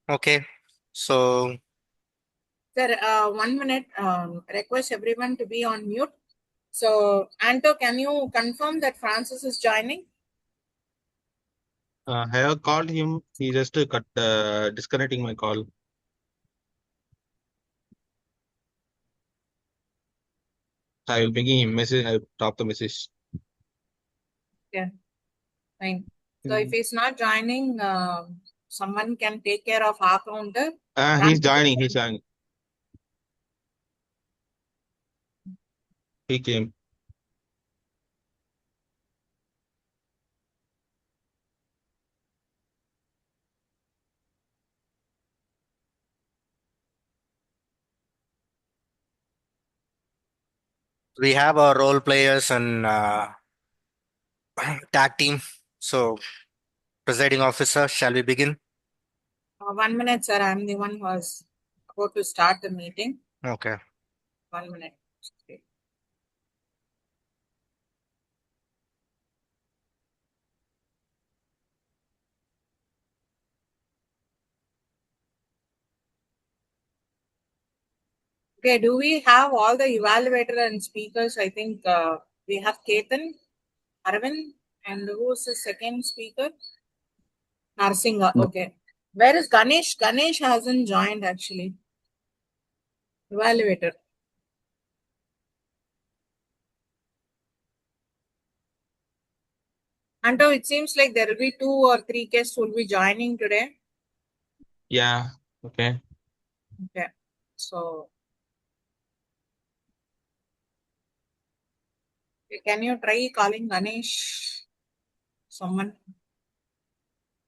Okay, so Sir, 1 minute. Request everyone to be on mute. So, Anto, can you confirm that Francis is joining? I have called him. He just cut disconnecting my call. I will ping him message. I will drop the message. Yeah, fine. So, if he's not joining, someone can take care of our counter. He's joining. He's joining. He came. we have our role players and tag team. So, presiding officer, shall we begin? 1 minute, sir. I'm the one who was about to start the meeting. Okay. 1 minute. Okay, do we have all the evaluator and speakers? I think we have Ketan, Arvind, and who's the second speaker? Narsingha. Okay. Where is Ganesh? Ganesh hasn't joined actually. Evaluator. Anto, it seems like there will be 2 or 3 guests who will be joining today. Yeah. Okay. Okay. So, can you try calling Ganesh? Someone.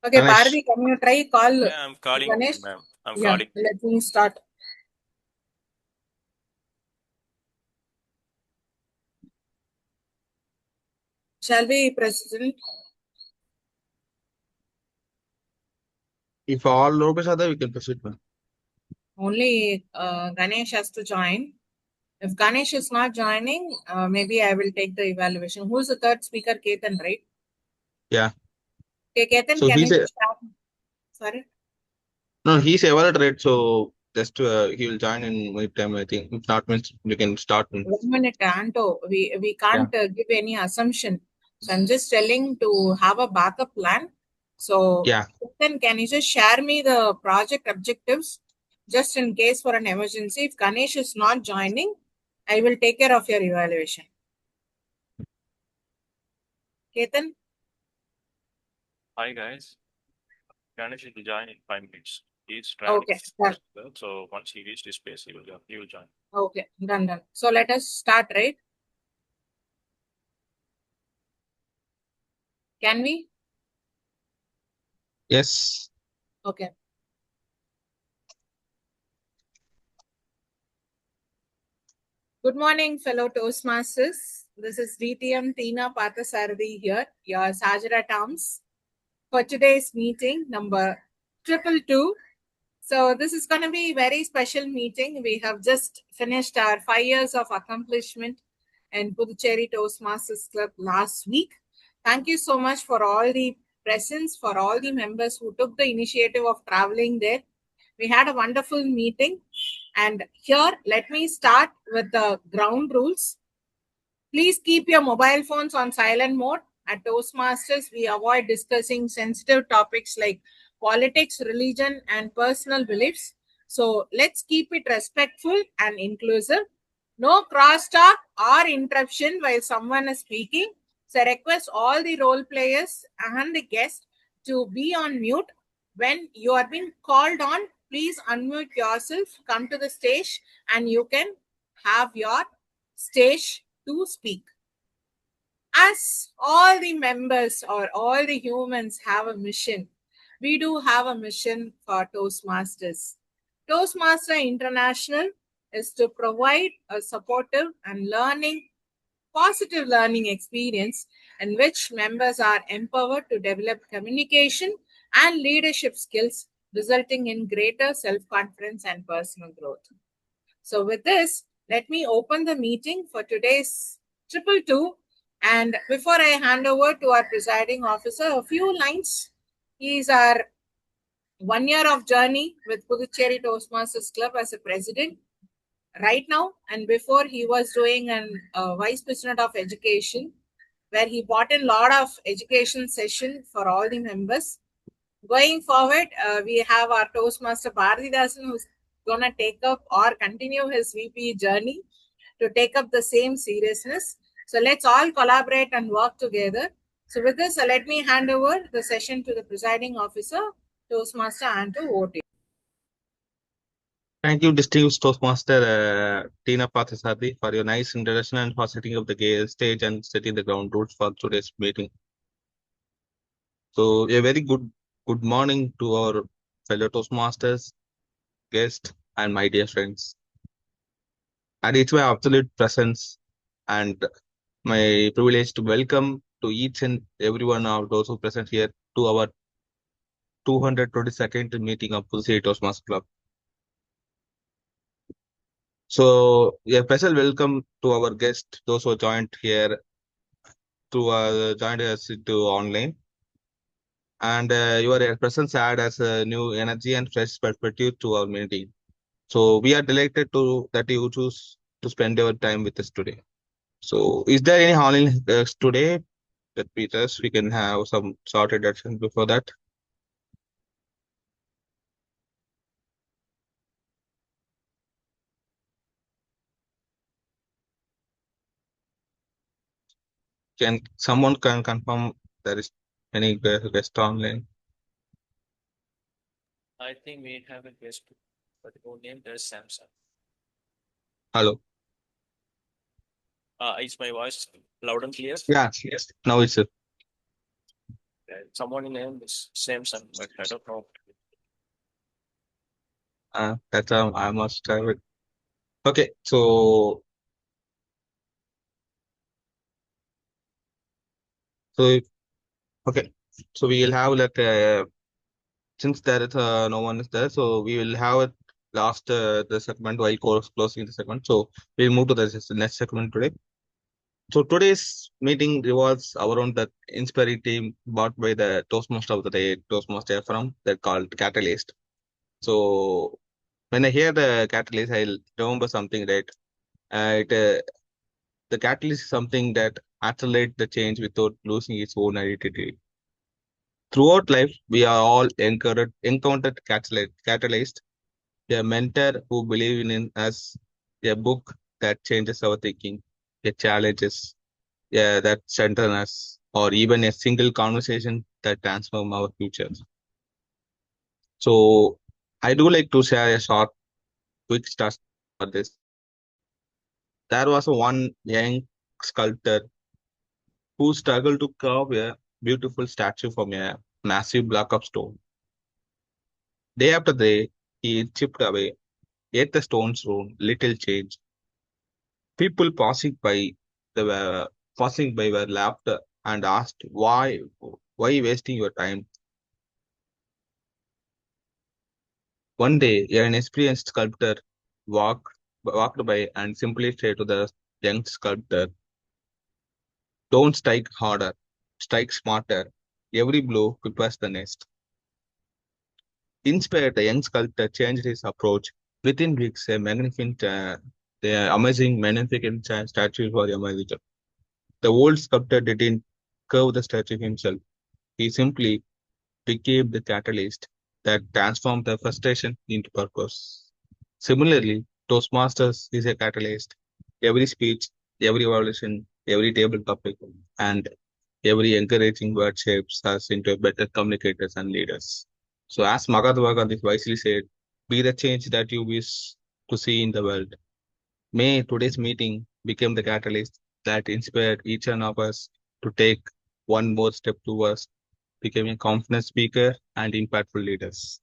Okay, Ganesh. Bharati, can you try call Yeah, I'm calling, Ganesh? ma'am. I'm Yeah, calling. let me start. Shall we, President? If all logos are there, we can proceed. Only Ganesh has to join. If Ganesh is not joining, maybe I will take the evaluation. Who's the third speaker? Ketan, right? Yeah. Okay, Ketan, So can you he's just start? Sorry? no, he's evaluated, right? So just he will join in my time. I think if not, means we can start. 1 minute, Anto. We can't give any assumption. So I'm just telling to have a backup plan. So Yeah. then can you just share me the project objectives just in case for an emergency? If Ganesh is not joining, I will take care of your evaluation. Ketan? Hi, guys. Ganesh will join in 5 minutes. He's traveling. Okay, done. So once he reaches his place, he will join. Okay, done. So let us start, right? Can we? Yes. Okay. Good morning, fellow Toastmasters. This is DTM Tina Pathasarathi here, your Sajara Towns, for today's meeting number 222. So this is going to be a very special meeting. We have just finished our 5 years of accomplishment in Puducherry Toastmasters Club last week. Thank you so much for all the presence, for all the members who took the initiative of traveling there. We had a wonderful meeting. And here, let me start with the ground rules. Please keep your mobile phones on silent mode. At Toastmasters, we avoid discussing sensitive topics like politics, religion, and personal beliefs. So let's keep it respectful and inclusive. No crosstalk or interruption while someone is speaking. So I request all the role players and the guests to be on mute. When you are being called on, please unmute yourself, come to the stage, and you can have your stage to speak. As all the members or all the humans have a mission, we do have a mission for Toastmasters. Toastmaster International is to provide a supportive and positive learning experience in which members are empowered to develop communication and leadership skills, resulting in greater self-confidence and personal growth. So with this, let me open the meeting for today's 222. And before I hand over to our presiding officer, a few lines He is our 1 year of journey with Puducherry Toastmasters Club as a president right now, and before he was doing an vice president of education, where he brought in a lot of education session for all the members. Going forward, we have our Toastmaster Bharatidasan, who's going to take up or continue his VP journey to take up the same seriousness. So let's all collaborate and work together. So with this, let me hand over the session to the presiding officer, Toastmaster, and to OT. Thank you, distinguished Toastmaster Tina Pathasarthi, for your nice introduction and for setting up the stage and setting the ground rules for today's meeting. So, a very good morning to our fellow Toastmasters, guests, and my dear friends. And it's my absolute presence and my privilege to welcome to each and every one of those who present here to our 222nd meeting of Puducherry Toastmasters Club. So, a special welcome to our guests, those who joined here joined us to online. And your presence add as a new energy and fresh perspective to our meeting. So we are delighted that you choose to spend your time with us today. So is there any online today that we can have some short introduction before that? Can someone confirm there is any guest online? I think we have a guest, but who named as Samsung. Hello. Is my voice loud and clear? Yes. Now it's Someone named is Samsung, but I don't know. that's I must have it. Okay, so okay, so we will have since there is no one is there, so we will have it last the segment while closing the segment. So we'll move to the next segment today. So today's meeting revolves around the inspiring team brought by the Toastmaster of the day, Toastmaster EPHREM, they're called Catalyst. So when I hear the Catalyst, I'll remember something, right? The Catalyst is something that accelerates the change without losing its own identity. Throughout life, we are all encountered catalyst, a mentor who believes in us, a book that changes our thinking, a challenges that strengthen us, or even a single conversation that transform our futures. So I do like to share a short, quick start for this. There was one young sculptor who struggled to carve a beautiful statue from a massive block of stone. Day after day, he chipped away, yet the stones room little change. People passing by were laughed and asked why wasting your time. One day, an experienced sculptor walked by and simply said to the young sculptor, "Don't strike harder, strike smarter. Every blow prepares the next." Inspired, the young sculptor changed his approach. Within weeks, amazing, magnificent statue was emerged. The old sculptor didn't curve the statue himself. He simply became the catalyst that transformed the frustration into purpose. Similarly, Toastmasters is a catalyst. Every speech, every evaluation, every table topic, and every encouraging word shapes us into better communicators and leaders. So, as Mahatma Gandhi wisely said, be the change that you wish to see in the world. May today's meeting become the catalyst that inspired each one of us to take one more step towards becoming a confident speaker and impactful leaders.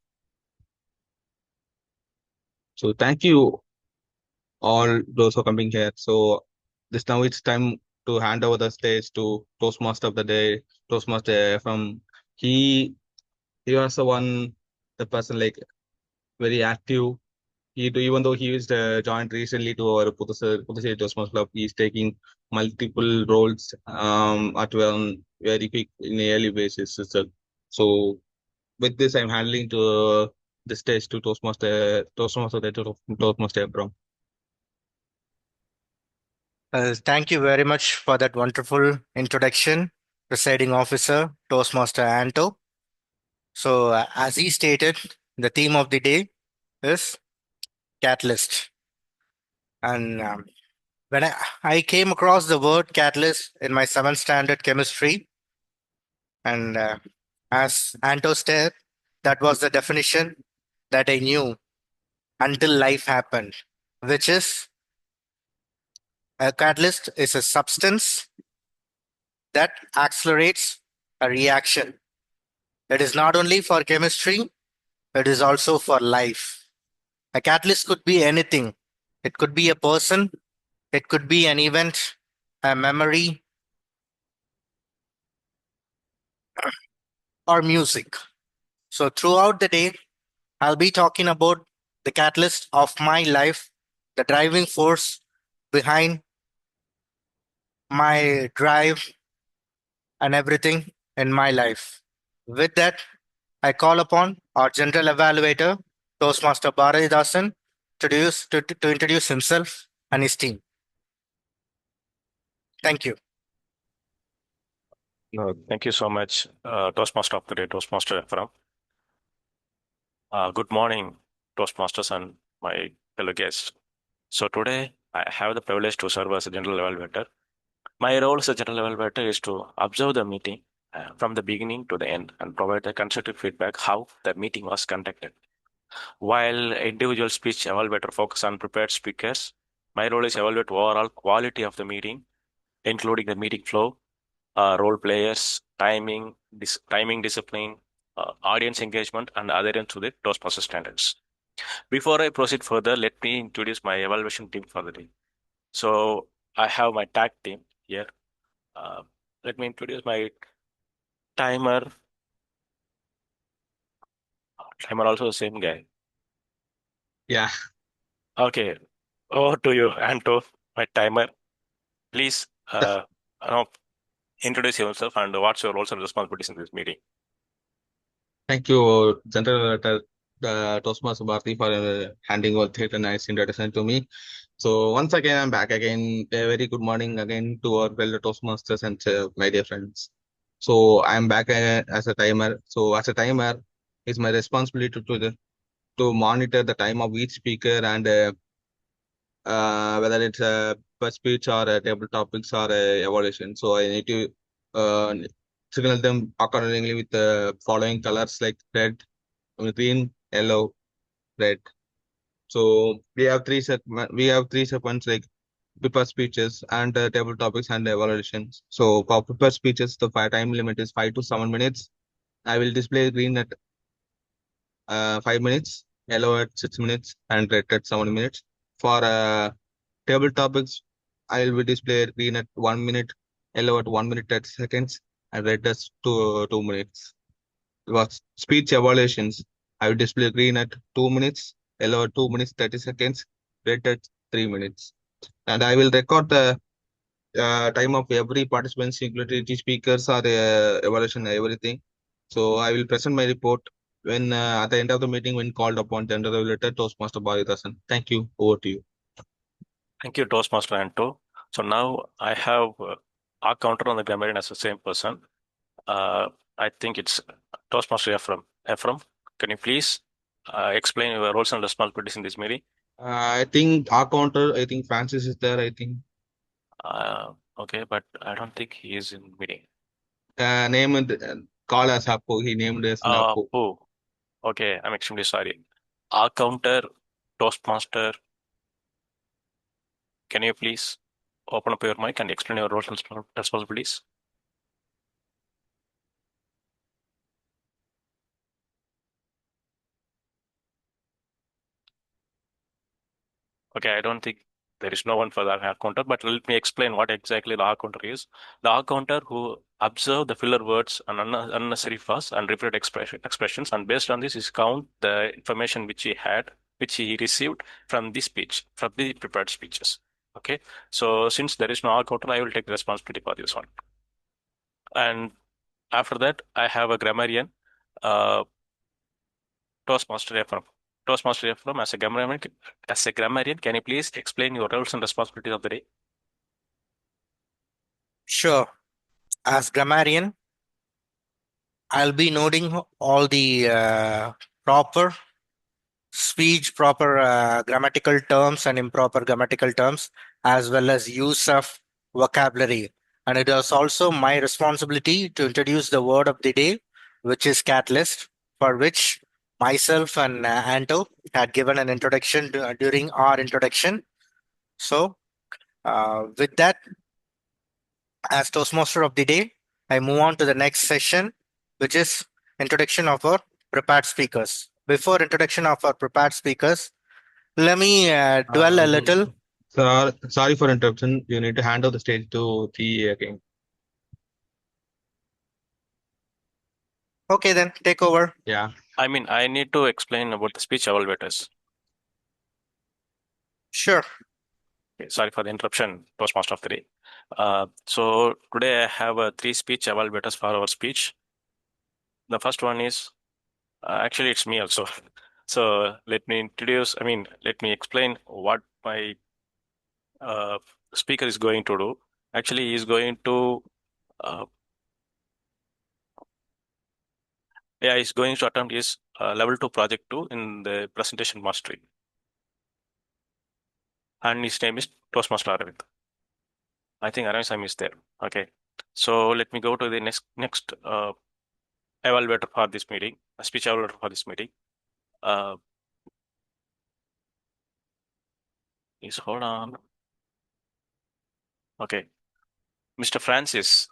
So thank you all those who are coming here. So now it's time to hand over the stage to Toastmaster of the day, Toastmaster from he was the person like very active. Even though he is joined recently to our Puducherry Toastmasters Club, he is taking multiple roles at one very quick in a yearly basis. So with this, I'm handling to the stage to Toastmaster, Toastmaster EPHREM. Thank you very much for that wonderful introduction, Presiding Officer, Toastmaster Anto. So, as he stated, the theme of the day is catalyst. And when I came across the word catalyst in my 7th standard chemistry, and as Anto said, that was the definition that I knew until life happened, which is a catalyst is a substance that accelerates a reaction. It is not only for chemistry, it is also for life. A catalyst could be anything. It could be a person, it could be an event, a memory, or music. So, throughout the day, I'll be talking about the catalyst of my life, the driving force behind my drive and everything in my life. With that, I call upon our general evaluator, Toastmaster Bharatidasan, to introduce himself and his team. Thank you. Thank you so much, Toastmaster of the Day, Toastmaster EPHREM. Good morning, Toastmasters and my fellow guests. So today I have the privilege to serve as a general evaluator. My role as a general evaluator is to observe the meeting from the beginning to the end and provide a constructive feedback how the meeting was conducted. While individual speech evaluator focus on prepared speakers, my role is evaluate overall quality of the meeting, including the meeting flow, role players, timing discipline, audience engagement, and adherence to the Toastmaster standards. Before I proceed further, let me introduce my evaluation team for the day. So I have my tag team here. Let me introduce my timer. Timer also the same guy. Yeah. Okay. Over to you, Anto, my timer. Please introduce yourself and what's your roles and responsibilities in this meeting. Thank you, General Toastmaster Bharati, for handing over the nice introduction to me. So once again, I'm back again. A very good morning again to our fellow Toastmasters and my dear friends. So I'm back as a timer. So as a timer, it's my responsibility to monitor the time of each speaker and whether it's a first speech or a table topics or a evaluation. So I need to uh, signal them accordingly with the following colors like red, green, yellow, red. So we have three segments like prepared speeches and table topics and evaluations. So for prepared speeches, the time limit is 5 to 7 minutes. I will display green at 5 minutes, yellow at 6 minutes, and red at 7 minutes. For table topics, I will display green at 1 minute, yellow at 1 minute 30 seconds, and red at 2 minutes. For speech evaluations, I will display green at 2 minutes, yellow at 2 minutes 30 seconds, red at 3 minutes. And I will record the time of every participant, including speakers or evaluation, everything. So I will present my report when at the end of the meeting when called upon general regulator Toastmaster Bharatidasan. Thank you. Over to you. Thank you, Toastmaster Anto. So now I have our counter on the grammarian as the same person. I think it's Toastmaster EPHREM. EPHREM, can you please explain your roles and responsibilities in this meeting? I think our counter, I think Francis is there, I think. Okay, but I don't think he is in meeting. Named call as Apo. He named as Apo. Oh, okay. I'm extremely sorry. Our counter, Toastmaster, can you please open up your mic and explain your roles and responsibilities? Okay, I don't think there is no one for the R counter, but let me explain what exactly the R counter is. The R counter who observe the filler words and unnecessary fuss and repeated expressions, and based on this is count the information which he received from this speech, from the prepared speeches. Okay, so since there is no R counter, I will take the responsibility for this one. And after that, I have a grammarian. Toastmaster EPHREM. Toastmaster EPHREM, as a grammarian, can you please explain your roles and responsibilities of the day? Sure. As grammarian, I'll be noting all the proper speech, proper grammatical terms and improper grammatical terms, as well as use of vocabulary. And it is also my responsibility to introduce the word of the day, which is catalyst, for which myself and Anto had given an introduction during our introduction. So, with that, as Toastmaster of the day, I move on to the next session, which is introduction of our prepared speakers. Before introduction of our prepared speakers, let me dwell a little. Sorry for interruption. You need to hand over the stage to TE again. Okay, then take over. Yeah. I mean, I need to explain about the speech evaluators. Sure. Okay, sorry for the interruption, Toastmaster of the day. So today I have three speech evaluators for our speech. The first one is actually it's me also. So let me explain what my speaker is going to do. Actually, he's going to attempt his level 2 project 2 in the presentation mastery. And his name is Toastmaster Aravind. I think Aravind is there. Okay. So let me go to the next evaluator for this meeting, a speech evaluator for this meeting. Please hold on. Okay. Mr. Francis.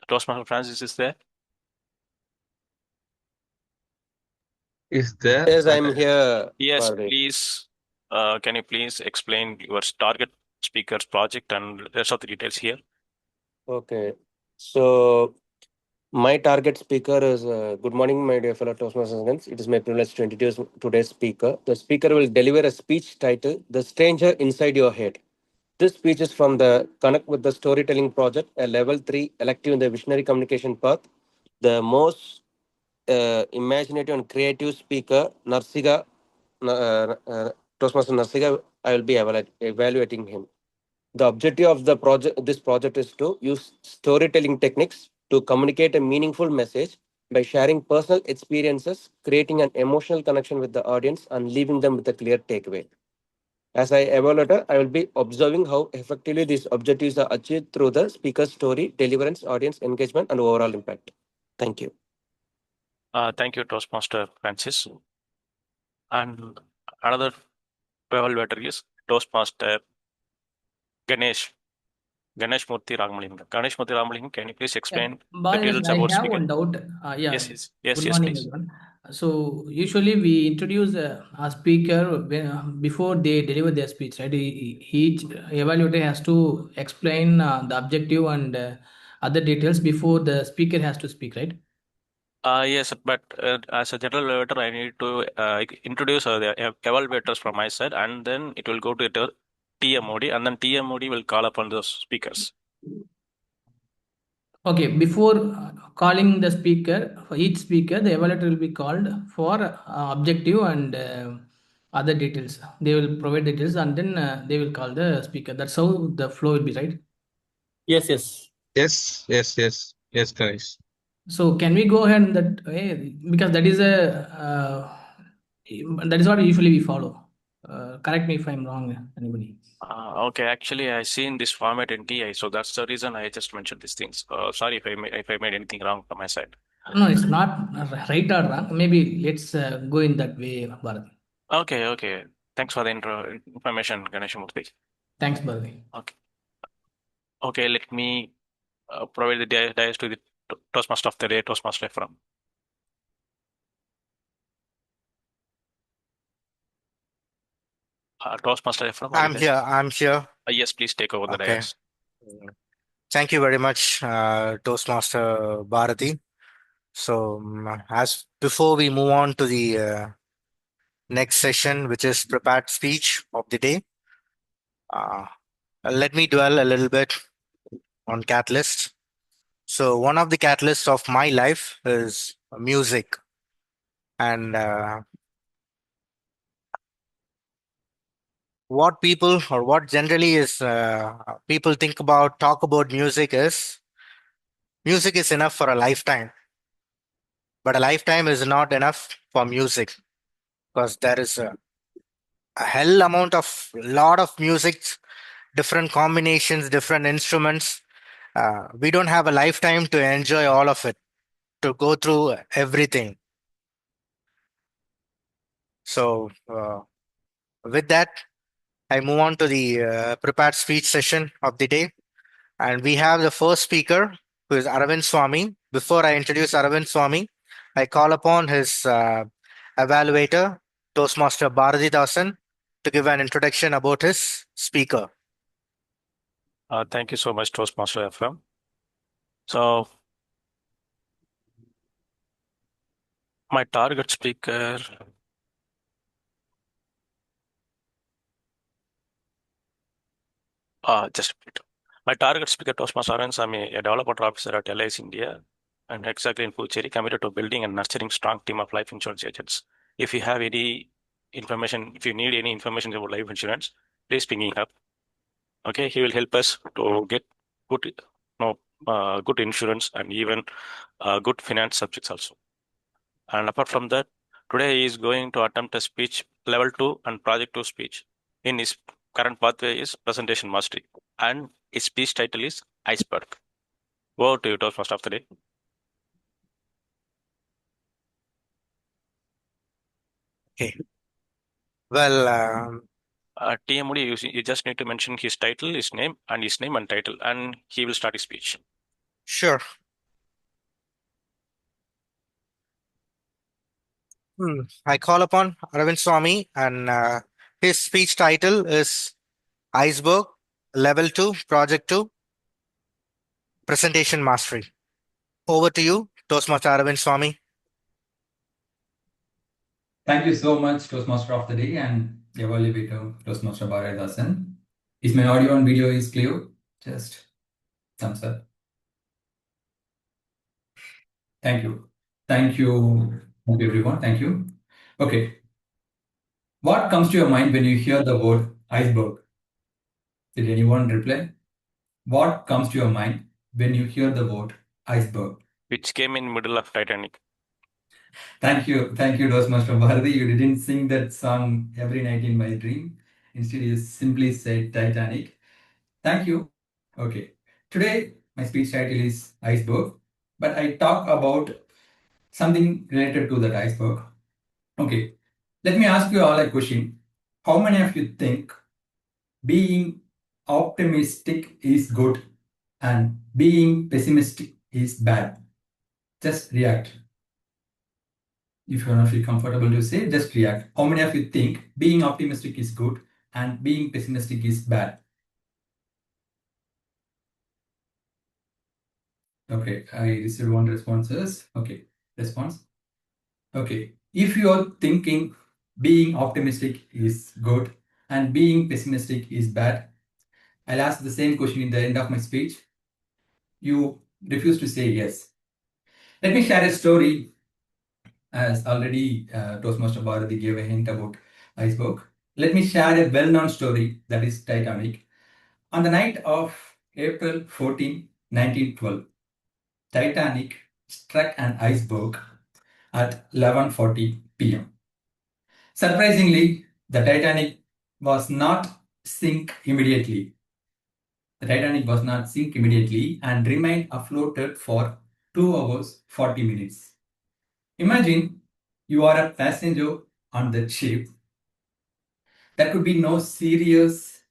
Toastmaster Francis is there? Is there? Yes, I'm here. Yes, Parveen. please. Can you please explain your target speaker's project and rest of the details here? Okay. So, my target speaker is good morning, my dear fellow Toastmasters students. It is my privilege to introduce today's speaker. The speaker will deliver a speech titled The Stranger Inside Your Head. This speech is from the Connect with the Storytelling Project, a level 3 elective in the Visionary Communication Path. The most imaginative and creative speaker, Narsiga, Toastmaster Narsiga, I will be evaluating him. The objective of this project is to use storytelling techniques to communicate a meaningful message by sharing personal experiences, creating an emotional connection with the audience, and leaving them with a clear takeaway. As I evaluator, I will be observing how effectively these objectives are achieved through the speaker's story, deliverance, audience engagement, and overall impact. Thank you. Thank you, Toastmaster Francis. And another evaluator is Toastmaster Ganesh. Ganesh Murthy Ramalingam. Ganesh Murthy Ramalingam, can you please explain the details I about have speaker? one doubt. Yes, Good yes, morning, please. everyone. So usually we introduce a speaker before they deliver their speech, right? Each evaluator has to explain the objective and other details before the speaker has to speak, right? Yes, but as a general evaluator, I need to introduce the evaluators from my side, and then it will go to the TMOD, and then TMOD will call upon those speakers. Okay, before calling the speaker, for each speaker, the evaluator will be called for objective and other details. They will provide details and then they will call the speaker. That's how the flow will be, right? Yes, yes. Yes, Ganesh. So can we go ahead in that way? Because that is that is what usually we follow. Correct me if I'm wrong, anybody. Okay, actually, I seen this format in TI, so that's the reason I just mentioned these things. Sorry if I made anything wrong from my side. No, it's not right or wrong. Maybe let's go in that way, Bharat. Okay. Thanks for the information, Ganeshamurthy. Thanks, Bharat. Okay, let me provide the dice to the Toastmaster of the day, Toastmaster from. Toastmaster from. I'm here. Yes, please take over the Okay. dice. Thank you very much, Toastmaster Bharati. So, as before we move on to the next session, which is prepared speech of the day, let me dwell a little bit on catalysts. So, one of the catalysts of my life is music. And what people or what generally is people talk about music is enough for a lifetime, but a lifetime is not enough for music because there is a hell amount of lot of music, different combinations, different instruments. We don't have a lifetime to enjoy all of it, to go through everything. So, with that, I move on to the prepared speech session of the day. And we have the first speaker, who is Aravind Swami. Before I introduce Aravind Swami, I call upon his evaluator, Toastmaster Bharati Dasan, to give an introduction about his speaker. Thank you so much, Toastmaster EPHREM. So, my target speaker. Just a minute. My target speaker, Toastmaster Aravind Swami, a developer officer at LIS India, and exactly in Puducherry, committed to building and nurturing strong team of life insurance agents. If you have any information, if you need any information about life insurance, please ping him up. Okay, he will help us to get good, good insurance and even good finance subjects also. And apart from that, today he is going to attempt a speech level 2 and project 2 speech. In his current pathway is presentation mastery, and his speech title is Iceberg. Over to you, Toastmaster of the day. Okay. Well, TMOD, you just need to mention his title, his name and title, and he will start his speech. sure. I call upon Aravind Swami, and his speech title is Iceberg, Level 2, Project 2, Presentation Mastery. Over to you, Toastmaster Aravind Swami. Thank you so much, Toastmaster of the Day and evaluator, Toastmaster Bharati Dasan. Is my audio and video is clear? Just thumbs up. Thank you. Thank you, everyone. Thank you. Okay. What comes to your mind when you hear the word iceberg? Did anyone reply? What comes to your mind when you hear the word iceberg? Which came in middle of Titanic. Thank you, Toastmaster Bharati. You didn't sing that song every night in my dream. Instead, you simply said Titanic. Thank you. Okay. Today, my speech title is Iceberg, but I talk about something related to that iceberg. Okay. Let me ask you all a question. How many of you think being optimistic is good and being pessimistic is bad? Just react. If you don't feel comfortable to say, just react. How many of you think being optimistic is good and being pessimistic is bad? Okay, I received one responses. Okay, response. Okay, if you are thinking being optimistic is good and being pessimistic is bad, I'll ask the same question in the end of my speech. You refuse to say yes. Let me share a story, as already Toastmaster Bharati gave a hint about iceberg. Let me share a well-known story, that is Titanic. On the night of April 14, 1912, Titanic struck an iceberg at 11:40 p.m. Surprisingly, the Titanic was not sink immediately. The Titanic was not sink immediately and remained afloat for 2 hours 40 minutes. Imagine you are a passenger on the ship. There could be no serious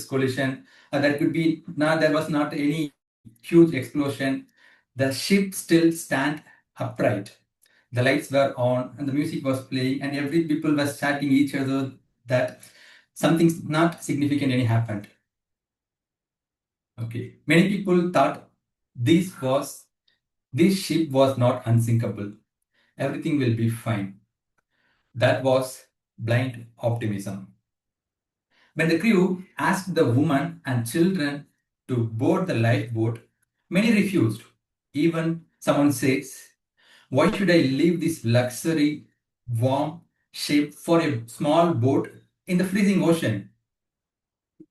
collision. There was not any huge explosion. The ship still stand upright. The lights were on and the music was playing and every people was chatting each other that something's not significant any happened. Okay. Many people thought this ship was not unsinkable. Everything will be fine. That was blind optimism. When the crew asked the women and children to board the lifeboat, many refused. Even someone says, Why should I leave this luxury, warm shape for a small boat in the freezing ocean?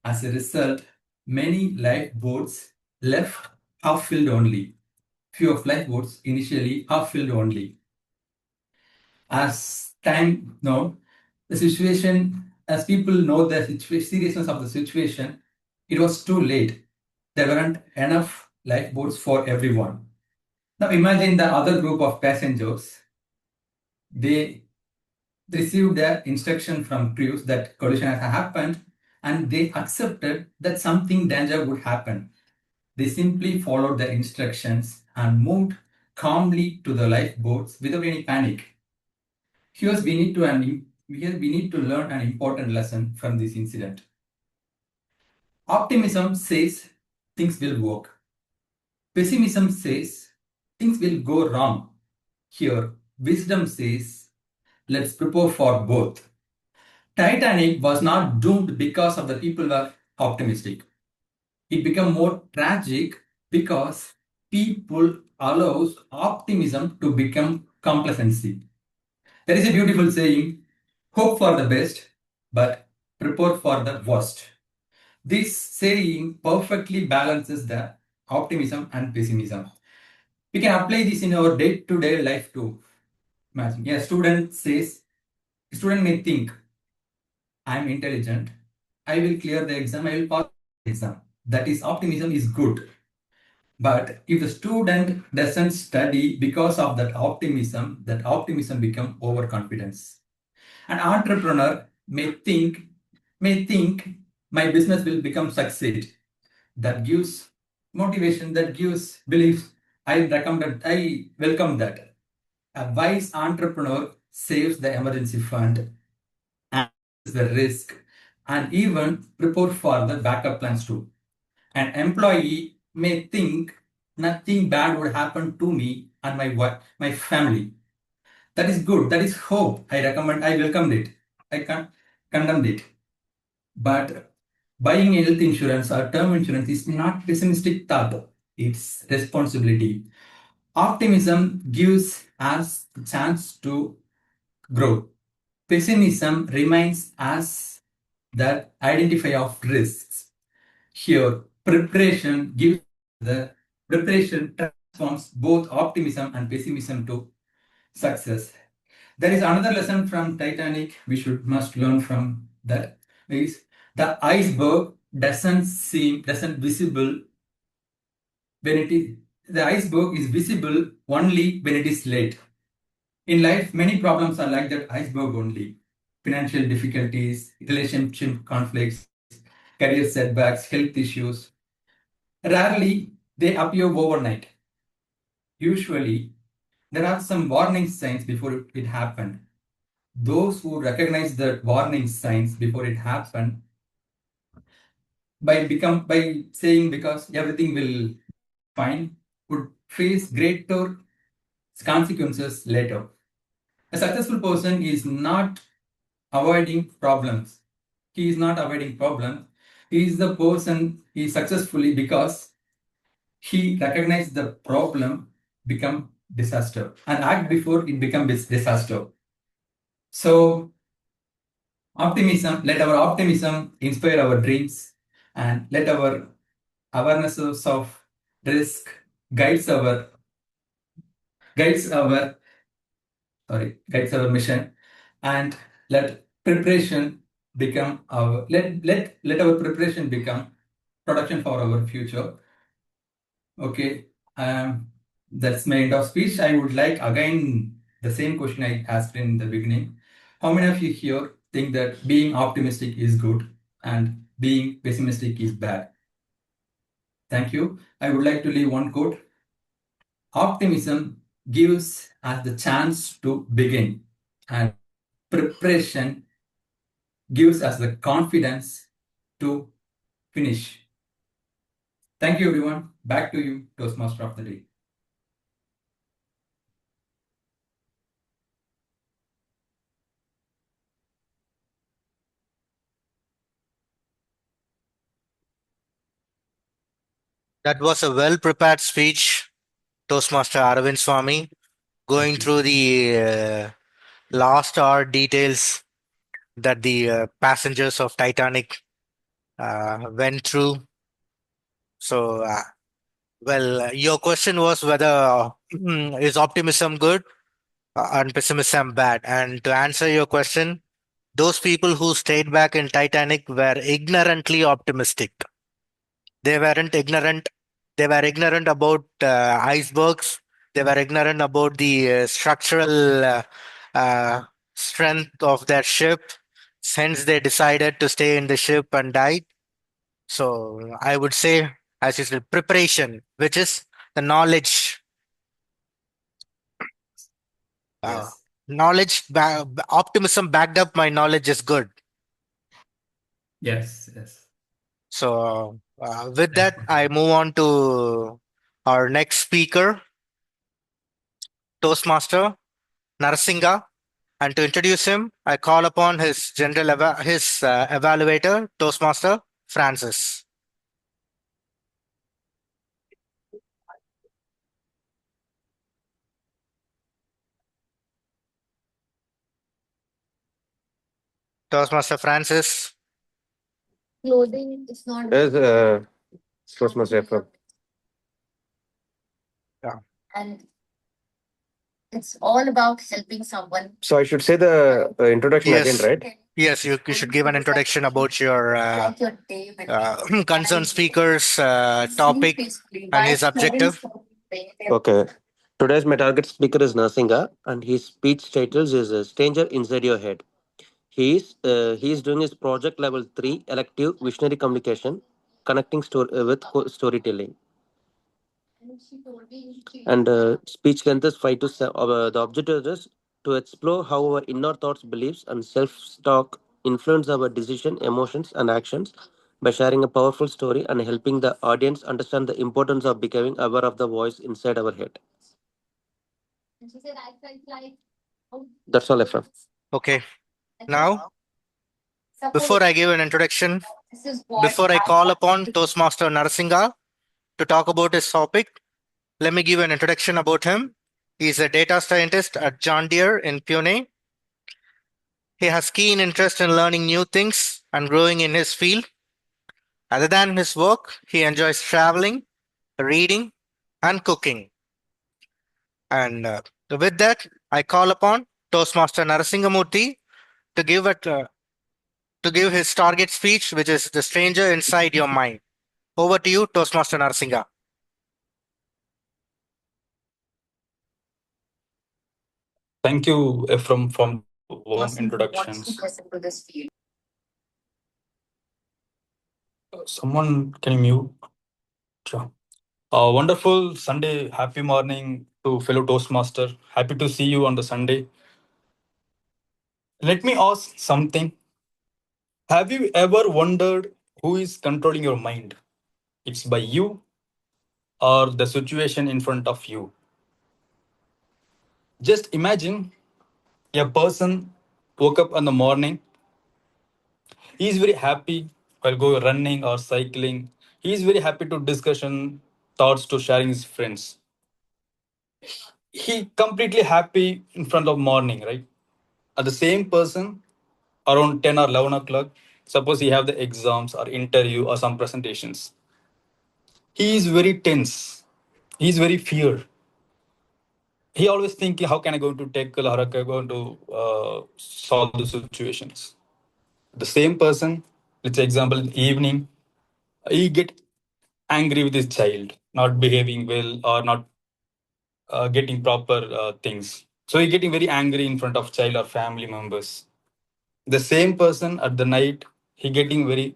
As a result, many lifeboats left half filled only. Few of lifeboats initially half filled only. As time now, the situation, as people know the seriousness of the situation, it was too late. There weren't enough lifeboats for everyone. Now imagine the other group of passengers. They received their instruction from crews that collision has happened, and they accepted that something danger would happen. They simply followed the instructions and moved calmly to the lifeboats without any panic. Here we need to learn an important lesson from this incident. Optimism says things will work. Pessimism says things will go wrong. Here, wisdom says let's prepare for both. Titanic was not doomed because of the people were optimistic. It became more tragic because people allows optimism to become complacency. There is a beautiful saying, hope for the best, but prepare for the worst. This saying perfectly balances the optimism and pessimism. We can apply this in our day-to-day life too. Imagine a student may think, I'm intelligent, I will clear the exam, I will pass the exam. That is, optimism is good. But if the student doesn't study because of that optimism becomes overconfidence. An entrepreneur may think my business will become succeed. That gives motivation, that gives belief. I welcome that. A wise entrepreneur saves the emergency fund and the risk and even prepare for the backup plans too. An employee may think nothing bad would happen to me and my family. That is good. That is hope. I welcome it. I can't condemn it. But buying health insurance or term insurance is not pessimistic thought. It's responsibility. Optimism gives us the chance to grow. Pessimism reminds us that identify of risks. Here, preparation transforms both optimism and pessimism to success. There is another lesson from Titanic we must learn from that is the iceberg doesn't visible when it is the iceberg is visible only when it is late. In life, many problems are like that iceberg only. Financial difficulties, relationship conflicts, career setbacks, health issues. Rarely they appear overnight. Usually, there are some warning signs before it happened. Those who recognize the warning signs before it happened by saying because everything will fine would face greater consequences later. A successful person is not avoiding problems. He is not avoiding problems. He is the person he is successfully because he recognized the problem become disaster and act before it becomes disaster. So let our optimism inspire our dreams and let our awarenesses of risk guides our mission, and let preparation become let our preparation become production for our future. Okay, that's my end of speech. I would like again the same question I asked in the beginning. How many of you here think that being optimistic is good and being pessimistic is bad? Thank you. I would like to leave one quote. Optimism gives us the chance to begin, and preparation gives us the confidence to finish. Thank you, everyone. Back to you, Toastmaster of the Day. That was a well prepared speech, Toastmaster Aravind Swami. going through the last hour details that the passengers of Titanic went through. So, your question was whether is optimism good and pessimism bad? And to answer your question, those people who stayed back in Titanic were ignorantly optimistic. They weren't ignorant. They were ignorant about icebergs. They were ignorant about the structural uh, strength of their ship. Hence, they decided to stay in the ship and died. So, I would say, as you said, preparation, which is the knowledge. Uh, Yes. Optimism backed up my knowledge is good. Yes. Yes. So, with That's that, I move on to our next speaker, Toastmaster Narasinga. And to introduce him, I call upon his evaluator, Toastmaster Francis. Toastmaster Francis. Clothing is not. Yes, Toastmaster EPHREM. Yeah. And it's all about helping someone. So I should say the introduction again, Yes. right? Yes, you should give an introduction about your Like your day concerned speaker's topic and his objective. Okay. Today's my target speaker is Nasinga, and his speech titles is "Stranger Inside Your Head." He is doing his project level 3 elective visionary communication, connecting storytelling. And speech length is 5 to 7. The objective is to explore how our inner thoughts, beliefs, and self-talk influence our decision, emotions, and actions by sharing a powerful story and helping the audience understand the importance of becoming aware of the voice inside our head. That's all, Ephraim. Okay. Now, before I give an introduction, before I call upon Toastmaster Narasinga to talk about his topic, let me give an introduction about him. He is a data scientist at John Deere in Pune. He has keen interest in learning new things and growing in his field. Other than his work, he enjoys traveling, reading, and cooking. And with that, I call upon Toastmaster Narasingamurthy to to give his target speech, which is the stranger inside your mind. Over to you, Toastmaster Narasinga. Thank you, Ephraim, from the warm introductions. Someone can you mute? Sure. Wonderful Sunday. Happy morning to fellow Toastmaster. Happy to see you on the Sunday. Let me ask something. Have you ever wondered who is controlling your mind? It's by you or the situation in front of you. Just imagine a person woke up in the morning. He is very happy while go running or cycling. He is very happy to discussion thoughts to sharing his friends. He completely happy in front of morning, right? At the same person around 10 or 11 o'clock, suppose he have the exams or interview or some presentations. He is very tense. He is very feared. He always thinking, how can I go to tackle, how can I going to solve the situations? The same person, let's say example, in evening, he get angry with his child, not behaving well or not getting proper things. So he getting very angry in front of child or family members. The same person at the night, he getting very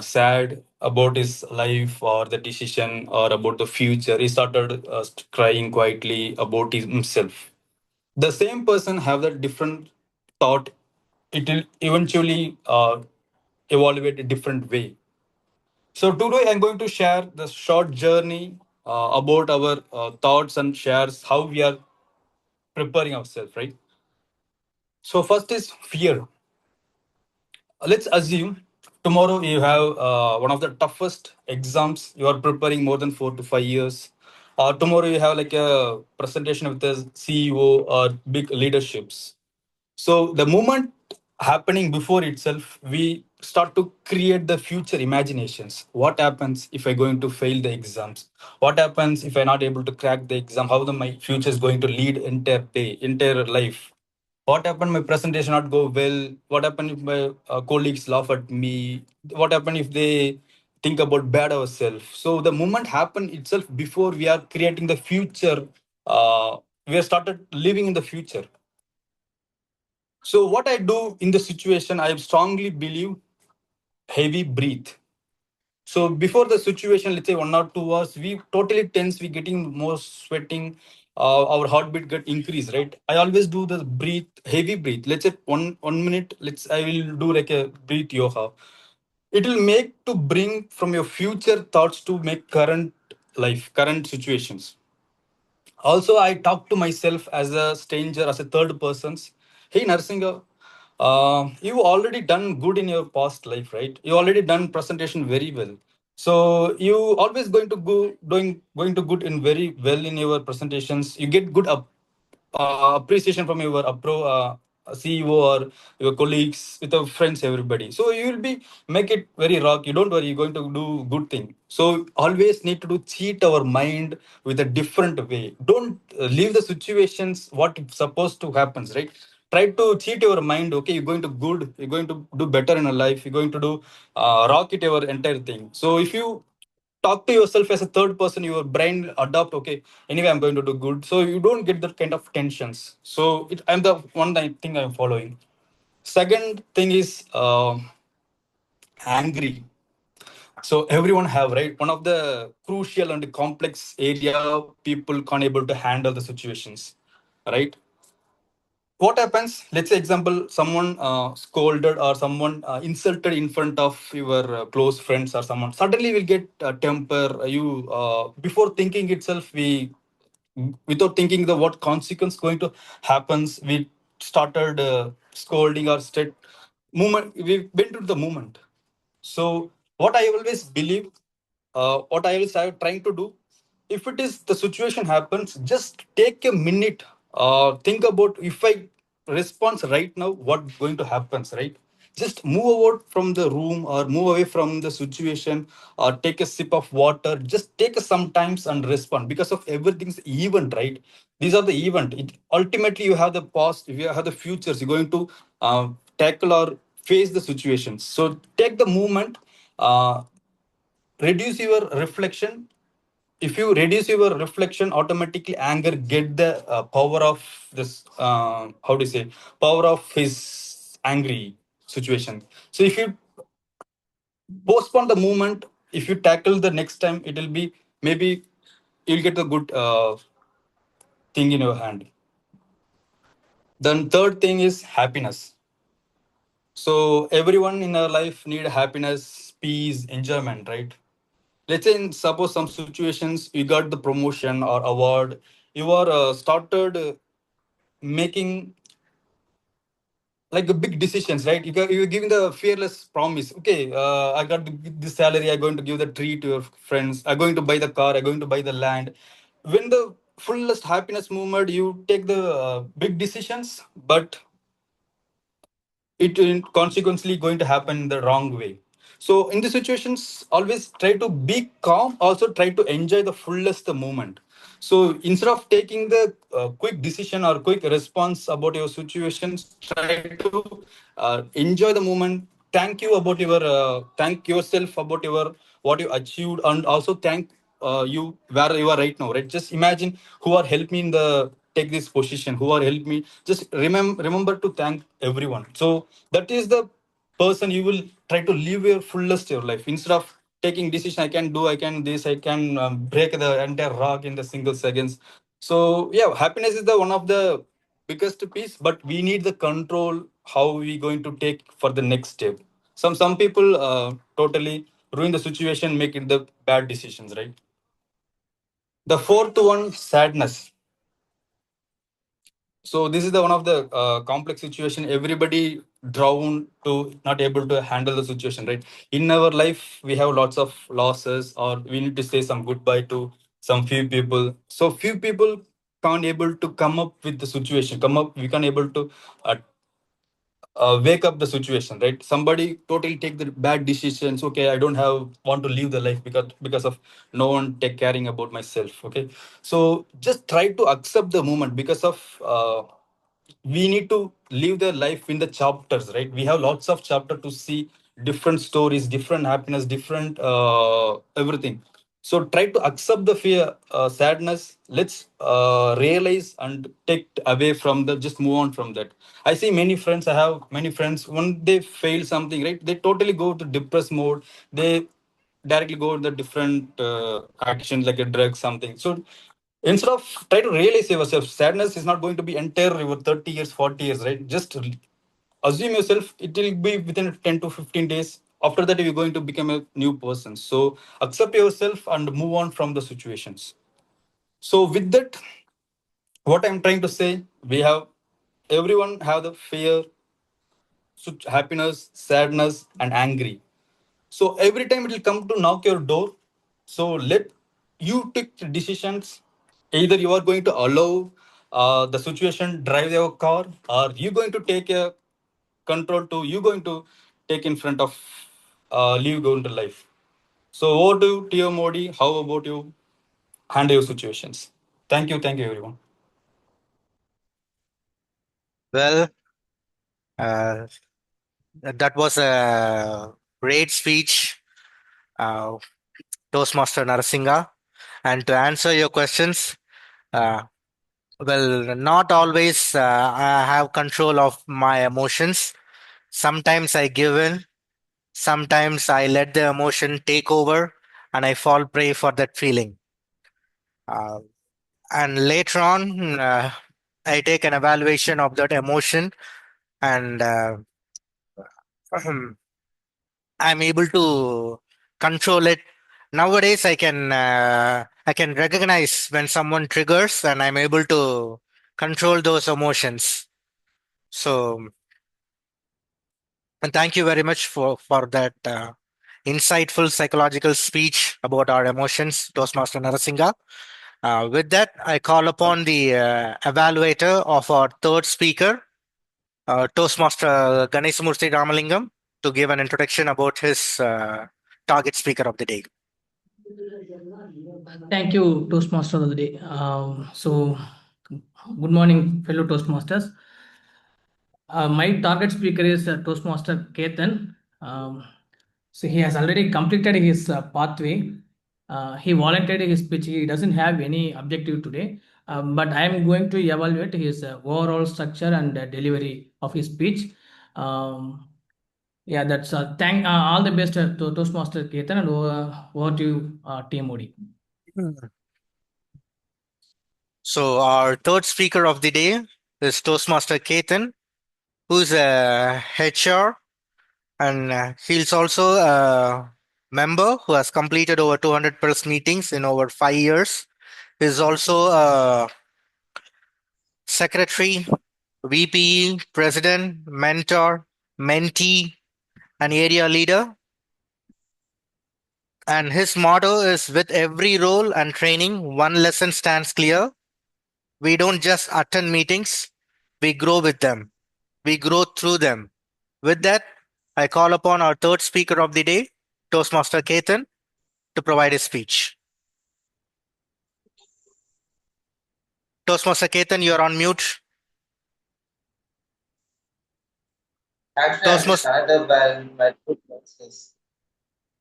sad about his life or the decision or about the future. He started crying quietly about himself. The same person have that different thought. It will eventually evaluate a different way. So today I'm going to share the short journey about our thoughts and shares how we are preparing ourselves, right? So first is fear. Let's assume tomorrow you have one of the toughest exams. You are preparing more than 4 to 5 years, tomorrow you have like a presentation with the CEO or big leaderships. So the moment happening before itself, we start to create the future imaginations. What happens if I'm going to fail the exams? What happens if I'm not able to crack the exam? How my future is going to lead entire day, entire life? What happened my presentation not go well? What happened if my colleagues laugh at me? What happened if they think about bad ourselves? So the moment happen itself before we are creating the future, we have started living in the future. So what I do in the situation, I strongly believe heavy breathe. So before the situation, let's say 1 or 2 hours, we totally tense, we getting more sweating, our heartbeat get increased, right? I always do the breathe, heavy breathe. Let's say one minute, I will do like a breathe yoga. It will make to bring from your future thoughts to make current life, current situations. Also, I talk to myself as a stranger, as a third persons. Hey, Narsinga, you already done good in your past life, right? You already done presentation very well. So you always going to good in very well in your presentations. You get good appreciation from your CEO or your colleagues, with your friends, everybody. So you will be make it very rock. You don't worry, you're going to do good thing. So always need to do cheat our mind with a different way. Don't leave the situations what is supposed to happens, right? Try to cheat your mind. Okay, you're going to good. You're going to do better in a life. You're going to do rock it your entire thing. So if you talk to yourself as a third person, your brain adapt, okay, anyway I'm going to do good, so you don't get that kind of tensions. So I'm the one thing I'm following. Second thing is angry. So everyone have, right, one of the crucial and complex area people can't able to handle the situations, right? What happens, let's say example, someone scolded or someone insulted in front of your close friends, or someone suddenly will get temper. You before thinking itself, we without thinking the what consequence going to happens, we started scolding or state movement, we went to the movement. So what I always believe, what I was trying to do, if it is the situation happens, just take a minute, think about if I respond right now, what going to happen, right? Just move out from the room or move away from the situation, or take a sip of water. Just take some times and respond, because of everything's event, right? These are the event. It ultimately you have the past, if you have the futures, you're going to tackle or face the situations. So take the moment, uh, reduce your reflection. If you reduce your reflection, automatically anger get the power of this, how do you say, power of his angry situation. So if you postpone the moment, if you tackle the next time, it will be maybe you'll get a good thing in your hand. Then third thing is happiness. So everyone in our life need happiness, peace, enjoyment, right? Let's say in suppose some situations you got the promotion or award, you are started making like a big decisions, right? You're giving the fearless promise. Okay, I got this salary, I'm going to give the treat to your friends, I'm going to buy the car, I'm going to buy the land. When the fullest happiness moment, you take the big decisions, but it is consequently going to happen in the wrong way. So in the situations, always try to be calm, also try to enjoy the fullest the moment. So instead of taking the quick decision or quick response about your situations, try to enjoy the moment. Thank you about your thank yourself about your what you achieved, and also thank you where you are right now, right? Just imagine who are helped me in the take this position, who are helped me. Just remember to thank everyone. So that is the person you will try to live your fullest your life, instead of taking decision, I can do, I can this, I can break the entire rock in the single seconds. So yeah, happiness is the one of the biggest piece, but we need the control how we going to take for the next step. Some people totally ruin the situation, make it the bad decisions, right? The fourth one, sadness. So this is the one of the complex situation. Everybody drown to not able to handle the situation, right? In our life, we have lots of losses, or we need to say some goodbye to some few people. So few people can't able to come up with the situation. We can't able to wake up the situation, right? Somebody totally take the bad decisions. Okay, I don't have want to live the life because of no one take caring about myself. Okay, so just try to accept the moment because of we need to live the life in the chapters, right? We have lots of chapter to see different stories, different happiness, different everything. So try to accept the fear, sadness. Let's realize and take away from the, just move on from that. I see many friends. I have many friends. When they fail something, right, they totally go to depressed mode. They directly go to the different actions like a drug, something. So instead of try to realize yourself, sadness is not going to be entire your 30 years, 40 years, right? Just assume yourself it will be within 10 to 15 days. After that, you're going to become a new person. So accept yourself and move on from the situations. So with that, what I'm trying to say, we have everyone have the fear, happiness, sadness, and angry. So every time it will come to knock your door. So let you take the decisions. Either you are going to allow the situation drive your car, or you going to take a control to you going to take in front of live going to life. So over to Tio Modi. How about you handle your situations? Thank you everyone. Well, uh, that was a great speech, uh, Toastmaster Narasinga. And to answer your questions, uh, well, not always I have control of my emotions. Sometimes I give in, sometimes I let the emotion take over and I fall prey for that feeling. Uh, and later on, I take an evaluation of that emotion and I'm able to control it. Nowadays, I can recognize when someone triggers, and I'm able to control those emotions. So, and thank you very much for that insightful psychological speech about our emotions, Toastmaster Narasinga. With that, I call upon the evaluator of our third speaker, Toastmaster Ganesamurthy Ramalingam, to give an introduction about his target speaker of the day. Thank you, Toastmaster of the day. Good morning, fellow Toastmasters. My target speaker is Toastmaster Ketan. So he has already completed his pathway. He volunteered his speech. He doesn't have any objective today, but I am going to evaluate his overall structure and delivery of his speech. Yeah, that's thank all the best to Toastmaster Ketan, and over to you, Team Modi. So our third speaker of the day is Toastmaster Ketan, who's a HR, and he's also a member who has completed over 200 plus meetings in over 5 years. He's also a secretary, VP, president, mentor, mentee, and area leader. And his motto is, with every role and training, one lesson stands clear. We don't just attend meetings, we grow with them. We grow through them. With that, I call upon our third speaker of the day, Toastmaster Ketan, to provide his speech. Toastmaster Ketan, you're on mute. Actually, I'm just connected by my two devices.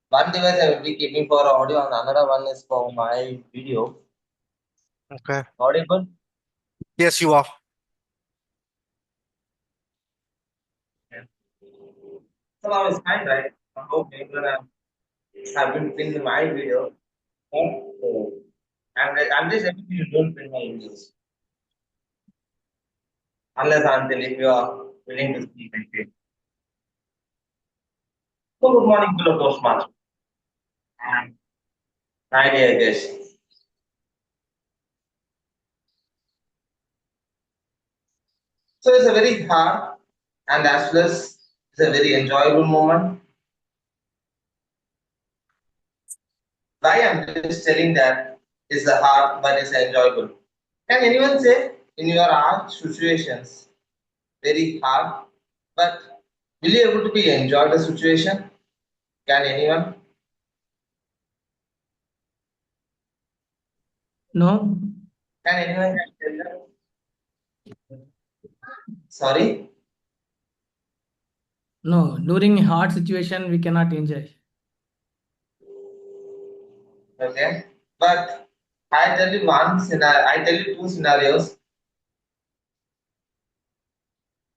One device I will be keeping for audio, and another one is for my video. Okay. Audible? Yes, you are. So now it's fine, right? I hope everyone have been playing my video. So, I'm just happy you don't print my videos. Unless until if you are willing to speak like it. So good morning, fellow Toastmaster. And my dear guest. So it's a very hard and as well as it's a very enjoyable moment. Why I'm just telling that is hard but it's enjoyable. Can anyone say in your art situations very hard, but will you able to be enjoy the situation? Can anyone? No, Can anyone tell them? Sorry. no. During a hard situation, we cannot enjoy. Okay. But I tell you one scenario. I tell you two scenarios.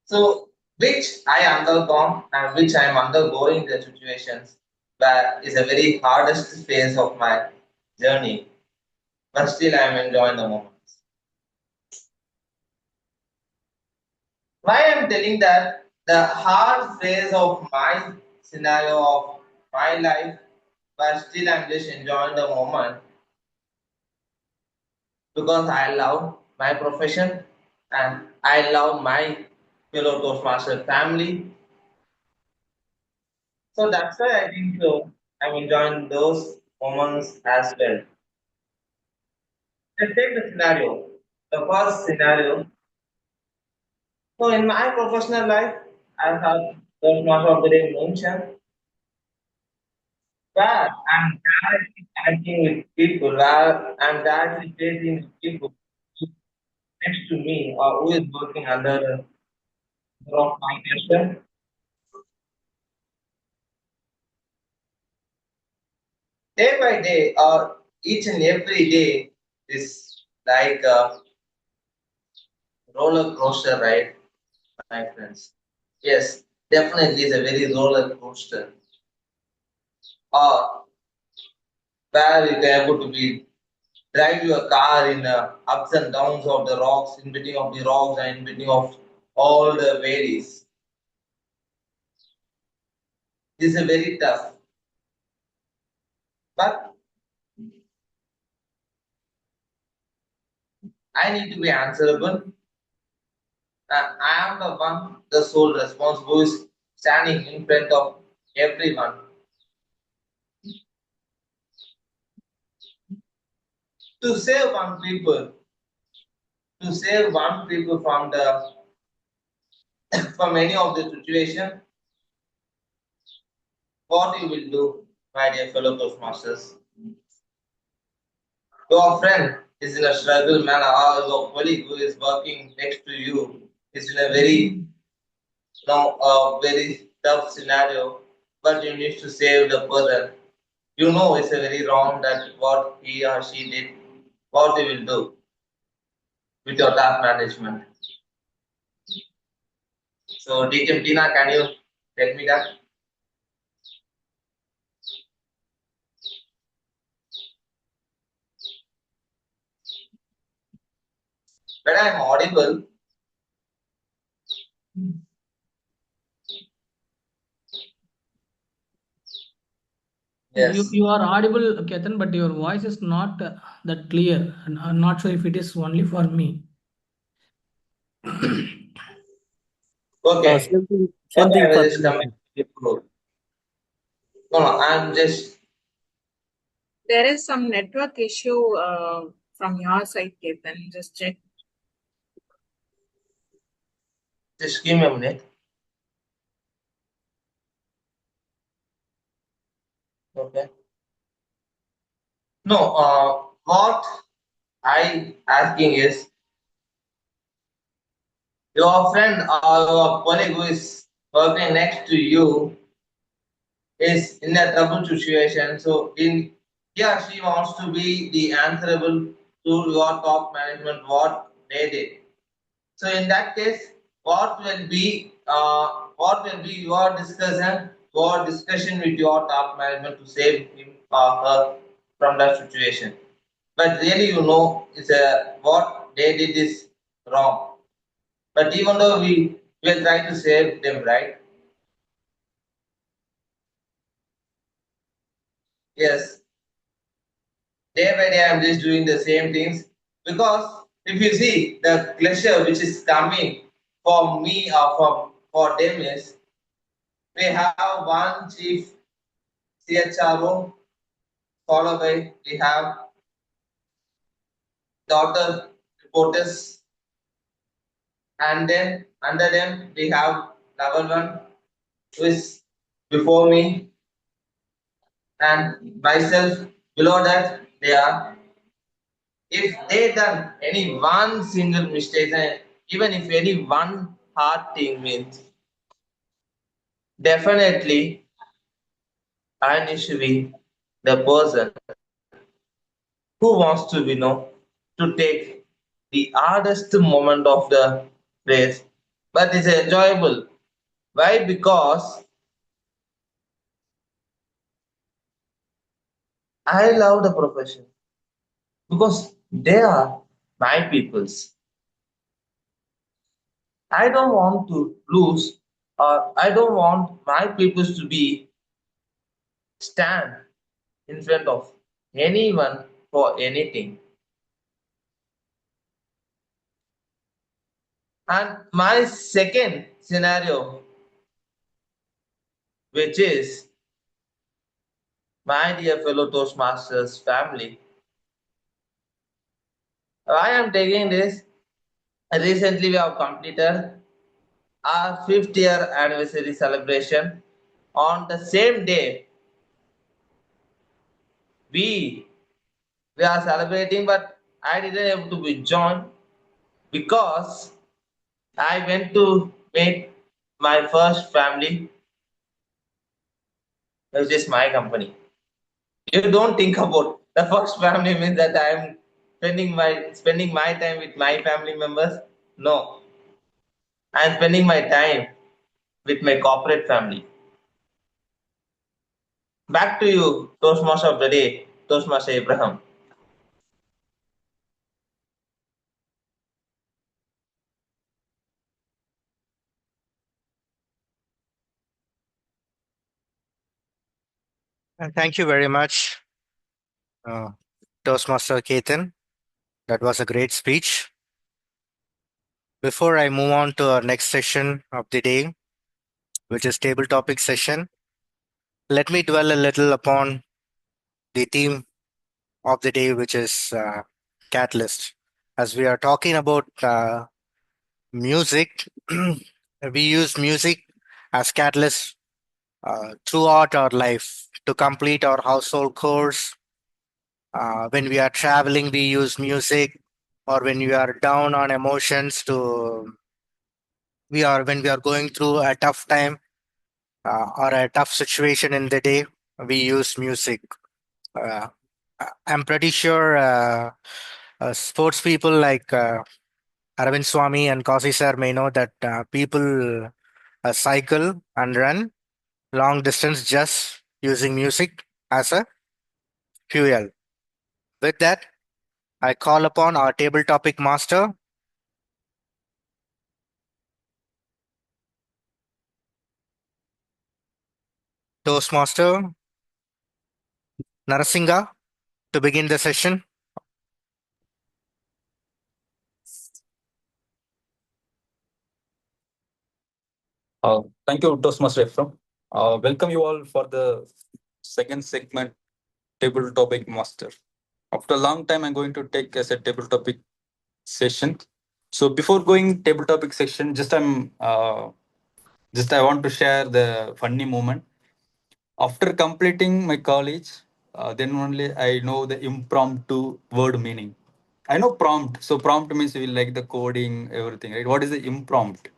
So which I undergone and which I am undergoing the situations where is a very hardest phase of my journey, but still I am enjoying the moments. Why I am telling that the hard phase of my scenario of my life, but still I am just enjoying the moment because I love my profession and I love my fellow Toastmaster family. So that's why I think so. I'm enjoying those moments as well. Let's take the scenario. The first scenario. So in my professional life, I have Toastmaster of the day mentioned where I'm directly connecting with people, where I'm directly facing with people next to me or who is working under the of my question. Day by day or each and every day is like a roller coaster ride, my friends. Yes, definitely is a very roller coaster. Or where you can able to be drive your car in ups and downs of the rocks, in between of the rocks and in between of all the valleys. This is very tough. But I need to be answerable. I am the one, the sole responsible who is standing in front of everyone. To save one people, to save one people from the from any of the situation, what you will do, my dear fellow Toastmasters? Your friend is in a struggle manner, or your colleague who is working next to you is in a very very tough scenario, but you need to save the person. You know it's a very wrong that what he or she did, what you will do with your task management. So DTM Tina, can you tell me that? When I'm audible, yes. You are audible, Ketan, but your voice is not that clear. And I'm not sure if it is only for me. Okay. Same Okay, thing I for will just me. come in. No, I'm just There is some network issue from your side, Ketan. Just check. give me a minute. Okay. No, what I asking is your friend or your colleague who is working next to you is in a trouble situation. So in he or she wants to be the answerable to your top management what they did. So in that case, what will be your discussion with your top management to save him or her from that situation. But really, it's what they did is wrong. But even though we will try to save them, right? Yes, day by day I'm just doing the same things because if you see the pleasure which is coming for me or for them is we have one chief CHRO followed by we have daughter reporters, and then under them we have level 1 who is before me, and myself below that they are. If they done any one single mistake, and even if any one hard thing means, definitely I need to be the person who wants to be to take the hardest moment of the race, but it's enjoyable. Why? Because I love the profession, because they are my peoples. I don't want to lose, or I don't want my peoples to be stand in front of anyone for anything. And my second scenario, which is my dear fellow Toastmasters family, why I'm taking this, recently we have completed our 5th year anniversary celebration. On the same day, we we are celebrating, but I didn't able to be joined because I went to meet my first family, which is my company. You don't think about the first family means that I'm spending my time with my family members. No, I'm spending my time with my corporate family. Back to you, Toastmaster of the day, Toastmaster Abraham. Thank you very much, uh, Toastmaster Ketan. That was a great speech. Before I move on to our next session of the day, which is table topic session, let me dwell a little upon the theme of the day, which is Catalyst. As we are talking about music, we use music as catalyst throughout our life to complete our household chores. When we are traveling, we use music, or when we are down on emotions, to we are when we are going through a tough time or a tough situation in the day, we use music. Uh, I'm pretty sure sports people like Arvind Swami and Kausi sir may know that people cycle and run long distance just using music as a fuel. With that, I call upon our table topic master, Toastmaster Narasinga, to begin the session. Thank you, Toastmaster EPHREM. Welcome you all for the second segment, Table Topic Master. After a long time, I'm going to take as a table topic session. So before going table topic session, just I want to share the funny moment. After completing my college, then only I know the impromptu word meaning. I know prompt. So prompt means you will like the coding, everything, right? What is the imprompt?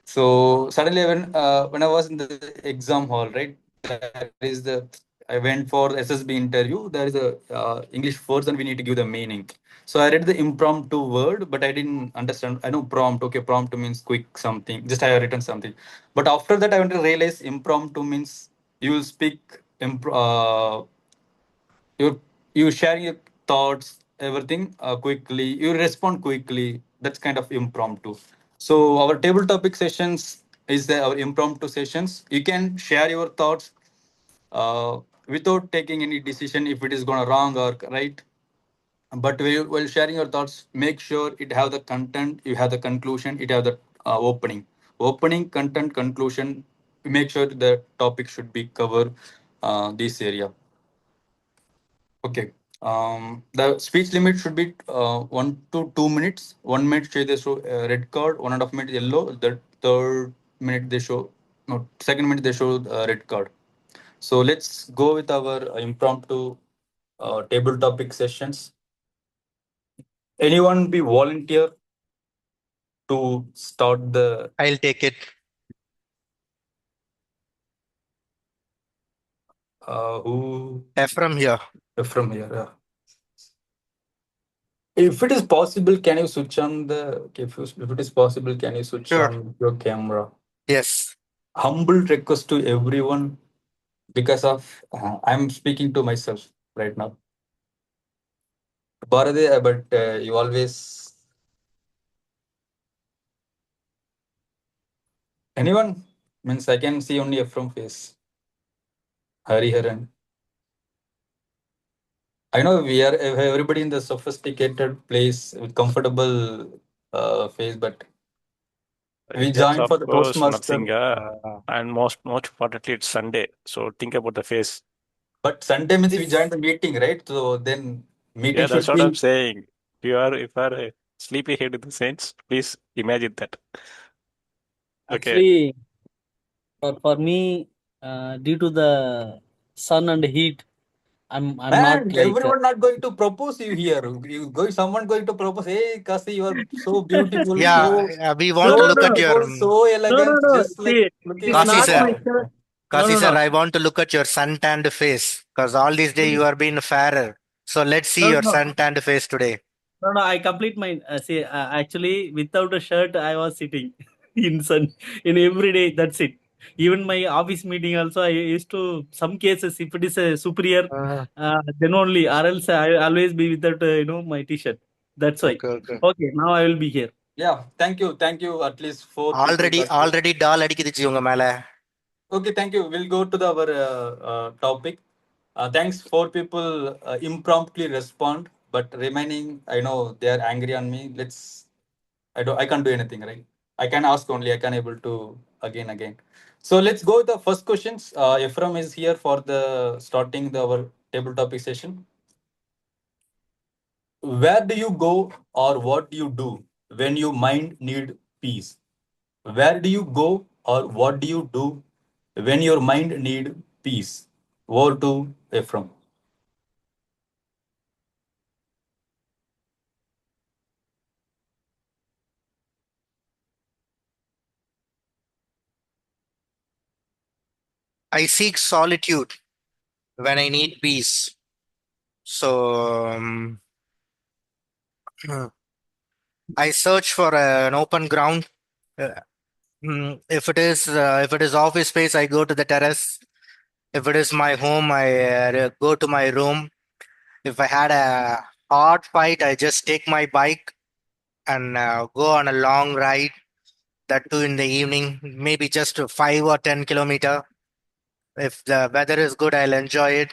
So suddenly when I was in the exam hall, right, there is the I went for the SSB interview. There is a English words and we need to give the meaning. So I read the impromptu word, but I didn't understand. I know prompt. Okay, prompt means quick something. Just I have written something. But after that, I went to realize impromptu means you will speak you you share your thoughts, everything quickly. You respond quickly. That's kind of impromptu. So our table topic sessions is our impromptu sessions. You can share your thoughts without taking any decision if it is going wrong or right. But while sharing your thoughts, make sure it have the content, you have the conclusion, it have the opening content conclusion. Make sure the topic should be cover this area. Okay. The speech limit should be 1 to 2 minutes. 1 minute they show red card, 1.5 minutes yellow. The third minute they show no. Second minute they show red card. So let's go with our impromptu table topic sessions. Anyone be volunteer to start the I'll take it. who Ephraim here. from here? If it is possible, can you switch on the? If it is possible, can you switch Sure. on your camera? Yes. Humble request to everyone because of I'm speaking to myself right now. Bharade, but you always anyone means I can see only a from face. Hariharan. I know we are everybody in the sophisticated place with comfortable face, but we That's joined of for the course Toastmaster. nothing. And most importantly, it's Sunday. So think about the face. But Sunday means we This joined the meeting, right? So then meeting Yeah, that's should what I'm be saying. If you are a sleepyhead in the sense, please imagine that. Okay. Actually, for me, due to the sun and heat, I'm not man. like Everyone not going to propose you here. Someone going to propose. Hey, Kasi, you are so beautiful, so Yeah, we no want to so look no at your beautiful, so no no elegant, no. just like See, it looking is on the Kasi not my sir. top. shirt. No Kasi no sir, no I want to look at your sun-tanned face because all these days you are being fairer. So let's see no your no. sun-tanned face today. No, no, I complete my see. Actually, without a shirt, I was sitting in sun in every day. That's it. Even my office meeting also, I used to some cases if it is a superior, Uh, then only, or else I always be without my t-shirt. That's why. okay, okay. Okay, now I will be here. Yeah, thank you, thank you. At least four people Already, got here. already doll அடிக்குது உங்க மேல. Okay, thank you. We'll go to our topic. Thanks. Four people impromptu respond, but remaining, I know they are angry on me. I can't do anything, right? I can ask only. I can able to again. So let's go with the first questions. Ephraim is here for the starting our table topic session. Where do you go or what do you do when your mind need peace? Where do you go or what do you do when your mind need peace? Over to Ephraim. I seek solitude when I need peace. So I search for an open ground. Uh, if it is office space, I go to the terrace. If it is my home, I go to my room. If I had a hard fight, I just take my bike and go on a long ride. That too in the evening, maybe just 5 or 10 kilometer. If the weather is good, I'll enjoy it.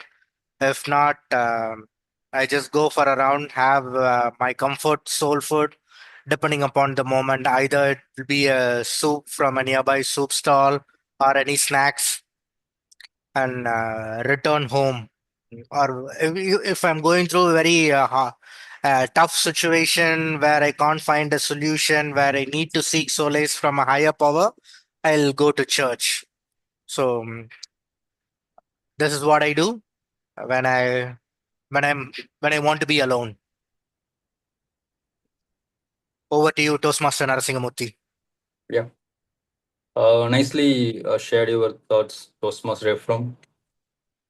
If not, I just go for a round, have my comfort soul food, depending upon the moment. Either it will be a soup from a nearby soup stall or any snacks, and return home. Or if I'm going through a very tough situation where I can't find a solution, where I need to seek solace from a higher power, I'll go to church. So this is what I do when I want to be alone. Over to you, Toastmaster Narasingamurthy. Yeah. Nicely shared your thoughts, Toastmaster Ephraim.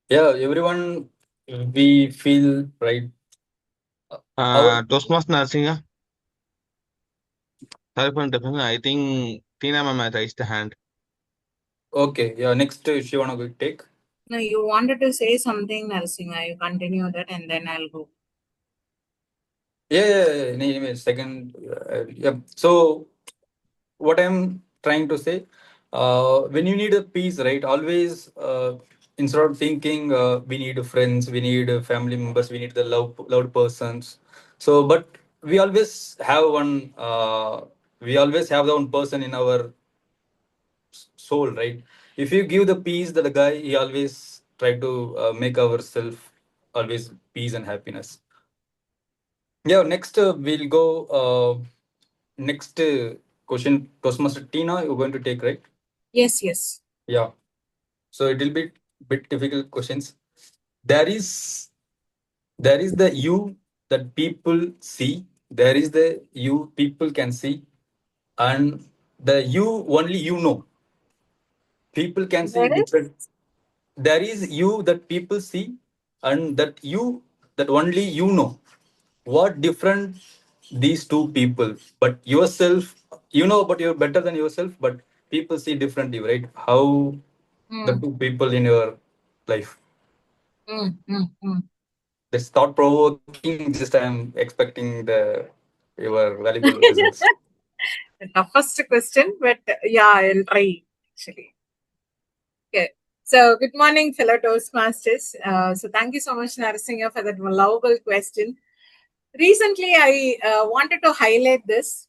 Yeah, everyone, we feel right. Our Toastmaster Narsinga. Sorry for interrupting. I think Tina ma'am has raised the hand. okay. Yeah. Next, if you wanna go take. no, you wanted to say something, Narasimha. You continue that, and then I'll go. Yeah. Anyway, second. Yeah. So what I'm trying to say, when you need a peace, right? Always, instead of thinking we need friends, we need family members, we need the loved persons. So, but we always have one. We always have the one person in our soul, right? If you give the peace that the guy, he always try to make ourselves always peace and happiness. Yeah, next we'll go. Next question, Toastmaster Tina, you're going to take, right? Yes, yes. Yeah. So it will be bit difficult questions. There is the you that people see. There is the you people can see, and the you only you know. People can see There different. is. There is you that people see, and that you that only you know. What different these two people? But yourself, you know, but you're better than yourself. But people see differently, right? How the Mm, two people in your life. mm. That's thought provoking. Just I'm expecting your valuable results. The toughest question, but yeah, I'll try actually. Okay. So, good morning, fellow Toastmasters. So, thank you so much, Narasimha, for that lovable question. Recently, I wanted to highlight this.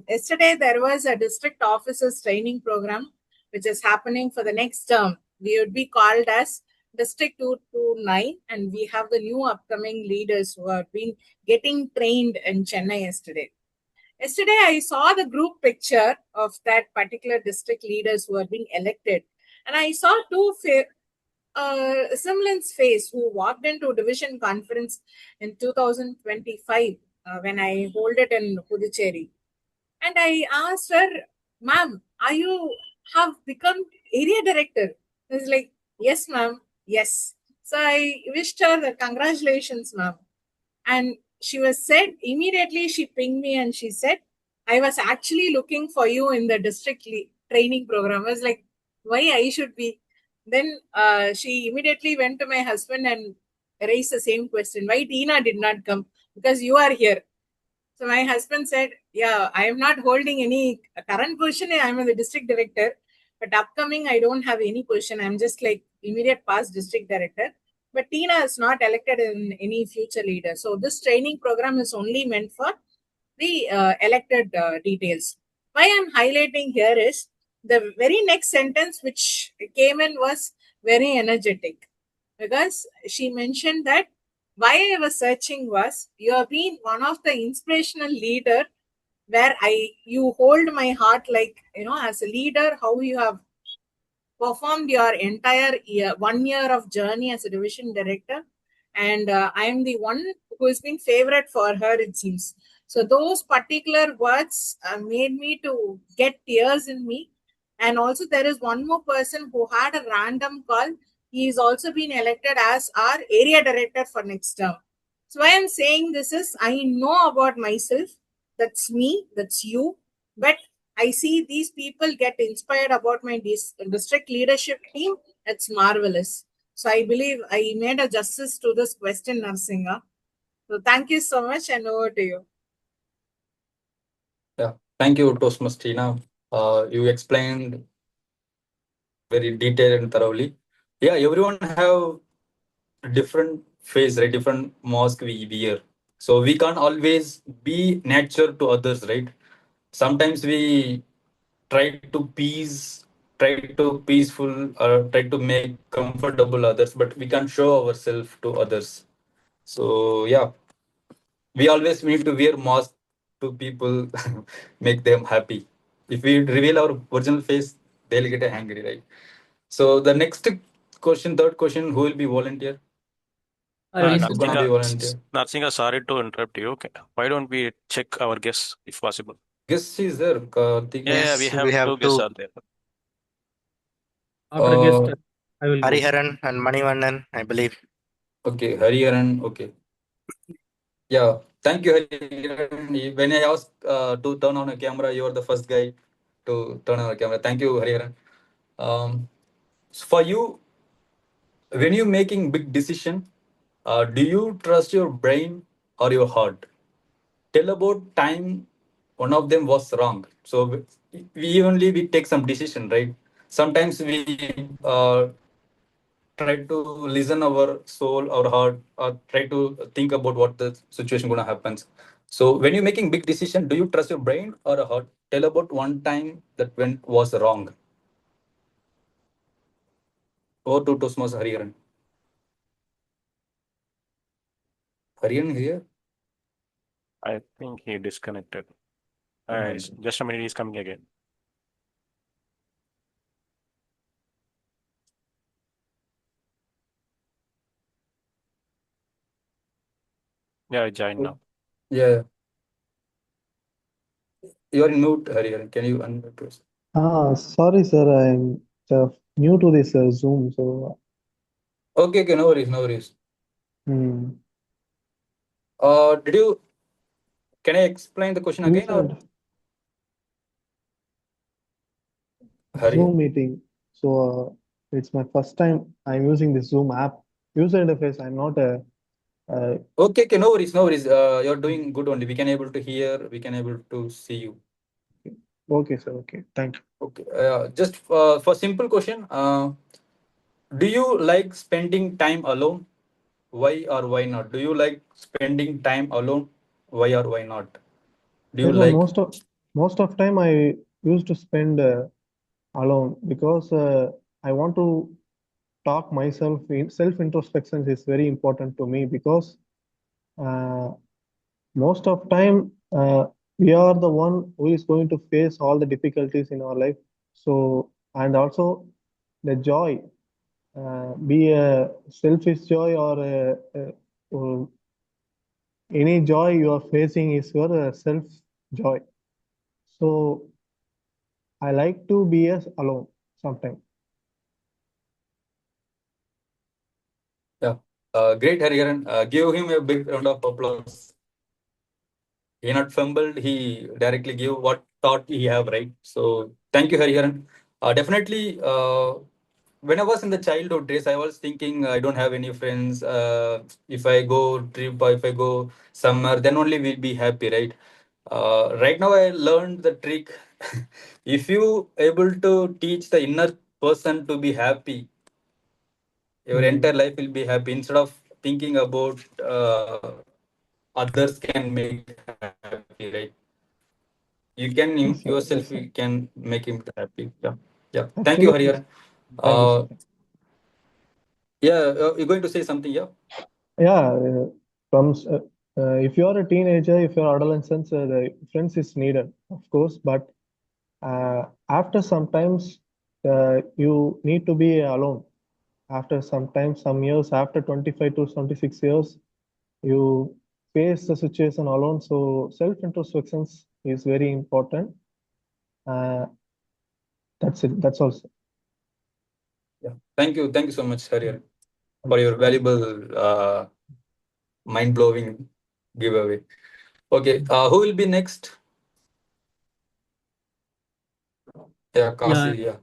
Yesterday, there was a district officers training program which is happening for the next term. We would be called as District 229, and we have the new upcoming leaders who have been getting trained in Chennai yesterday. Yesterday, I saw the group picture of that particular district leaders who are being elected, and I saw two semblance face who walked into division conference in 2025 when I hold it in Puducherry. And I asked her, ma'am, are you have become area director? It's like, yes, ma'am, yes. So I wished her the congratulations, ma'am. And she was said immediately she pinged me and she said, I was actually looking for you in the district training program. I was like, why I should be? Then she immediately went to my husband and raised the same question. Why Tina did not come? Because you are here. So my husband said, yeah, I am not holding any current position. I am the district director. But upcoming, I don't have any position. I'm just like immediate past district director. But Tina is not elected in any future leader. So this training program is only meant for the elected details. Why I'm highlighting here is the very next sentence which came in was very energetic, because she mentioned that why I was searching was you have been one of the inspirational leader where you hold my heart, like, as a leader, how you have performed your entire year, 1 year of journey as a division director. And I am the one who has been favorite for her, it seems. So those particular words made me to get tears in me. And also there is one more person who had a random call. He is also been elected as our area director for next term. So why I'm saying this is I know about myself. That's me, that's you. But I see these people get inspired about my district leadership team. It's marvelous. So I believe I made a justice to this question, Narsinga. So thank you so much, and over to you. Yeah, thank you, Toastmaster Tina. You explained very detailed and thoroughly. Yeah, everyone have different face, right? Different mask we wear. So we can't always be nature to others, right? Sometimes we try to peaceful or try to make comfortable others, but we can't show ourselves to others. So yeah, we always need to wear mask to people, make them happy. If we reveal our original face, they'll get angry, right? So the next question, third question, who will be volunteer? I will Who's gonna be volunteer? Narsinga, sorry to interrupt you. Okay. Why don't we check our guests if possible? Guess is there, Karthik? Yeah, we Yes, have we have two guests two, are there. after guest. Uh, I will go. Hariharan and Manivannan, I believe. okay, Hariharan. Okay. Yeah, thank you, Hariharan. When I asked to turn on a camera, you are the first guy to turn on a camera. Thank you, Hariharan. So for you, when you're making big decision, do you trust your brain or your heart? Tell about time one of them was wrong. So we take some decision, right? Sometimes we try to listen our soul, our heart, or try to think about what the situation gonna happen. So when you're making big decision, do you trust your brain or a heart? Tell about one time that went was wrong. Over to Toastmaster Hariharan. Harian here? I think he disconnected. Hmm. Just a minute, he's coming again. Yeah, join now. Yeah. You're in mute, Harian. Can you unmute yourself? Sorry, sir. I'm new to this Zoom, so Okay, no worries, no worries. hmm. Did you? Can I explain the question You again, or said Harian? Zoom meeting. So it's my first time I'm using this Zoom app. User interface. I'm not a. Okay, no worries, no worries. You're doing good only. We can able to hear. We can able to see you. Okay, sir. Okay, thank you. Okay. Just for simple question. Do you like spending time alone? Why or why not? Do you like spending time alone? Why or why not? Do you Yes, sir. like? Most of time I used to spend alone because I want to talk myself. Self introspection is very important to me because uh, most of time we are the one who is going to face all the difficulties in our life. So and also the joy, be a selfish joy or any joy you are facing is your self joy. So I like to be alone sometimes. Yeah. Great, Hariharan. Give him a big round of applause. He not fumbled. He directly gave what thought he have, right? So thank you, Hariharan. Definitely. When I was in the childhood days, I was thinking I don't have any friends. If I go trip or if I go somewhere, then only we'll be happy, right? Right now, I learned the trick. If you able to teach the inner person to be happy, your entire life will be happy. Instead of thinking about others can make happy, right? You can Yes, sir. yourself Yes, sir. you can make him happy. Yeah, yeah. Thank you, Absolutely, sir. Hariharan. Thank you, sir. Yeah, you're going to say something, yeah? Yeah, if you are a teenager, if you're adolescent, the friends is needed, of course. But after sometimes you need to be alone. After sometimes some years, after 25 to 26 years, you face the situation alone. So self introspection is very important. Uh, that's it. That's all, sir. Yeah. Thank you so much, Hariharan, for Thank you, your sir. Thank you. valuable, mind blowing giveaway. Okay, who will be next? Yeah, Kasi. Yeah, Yeah.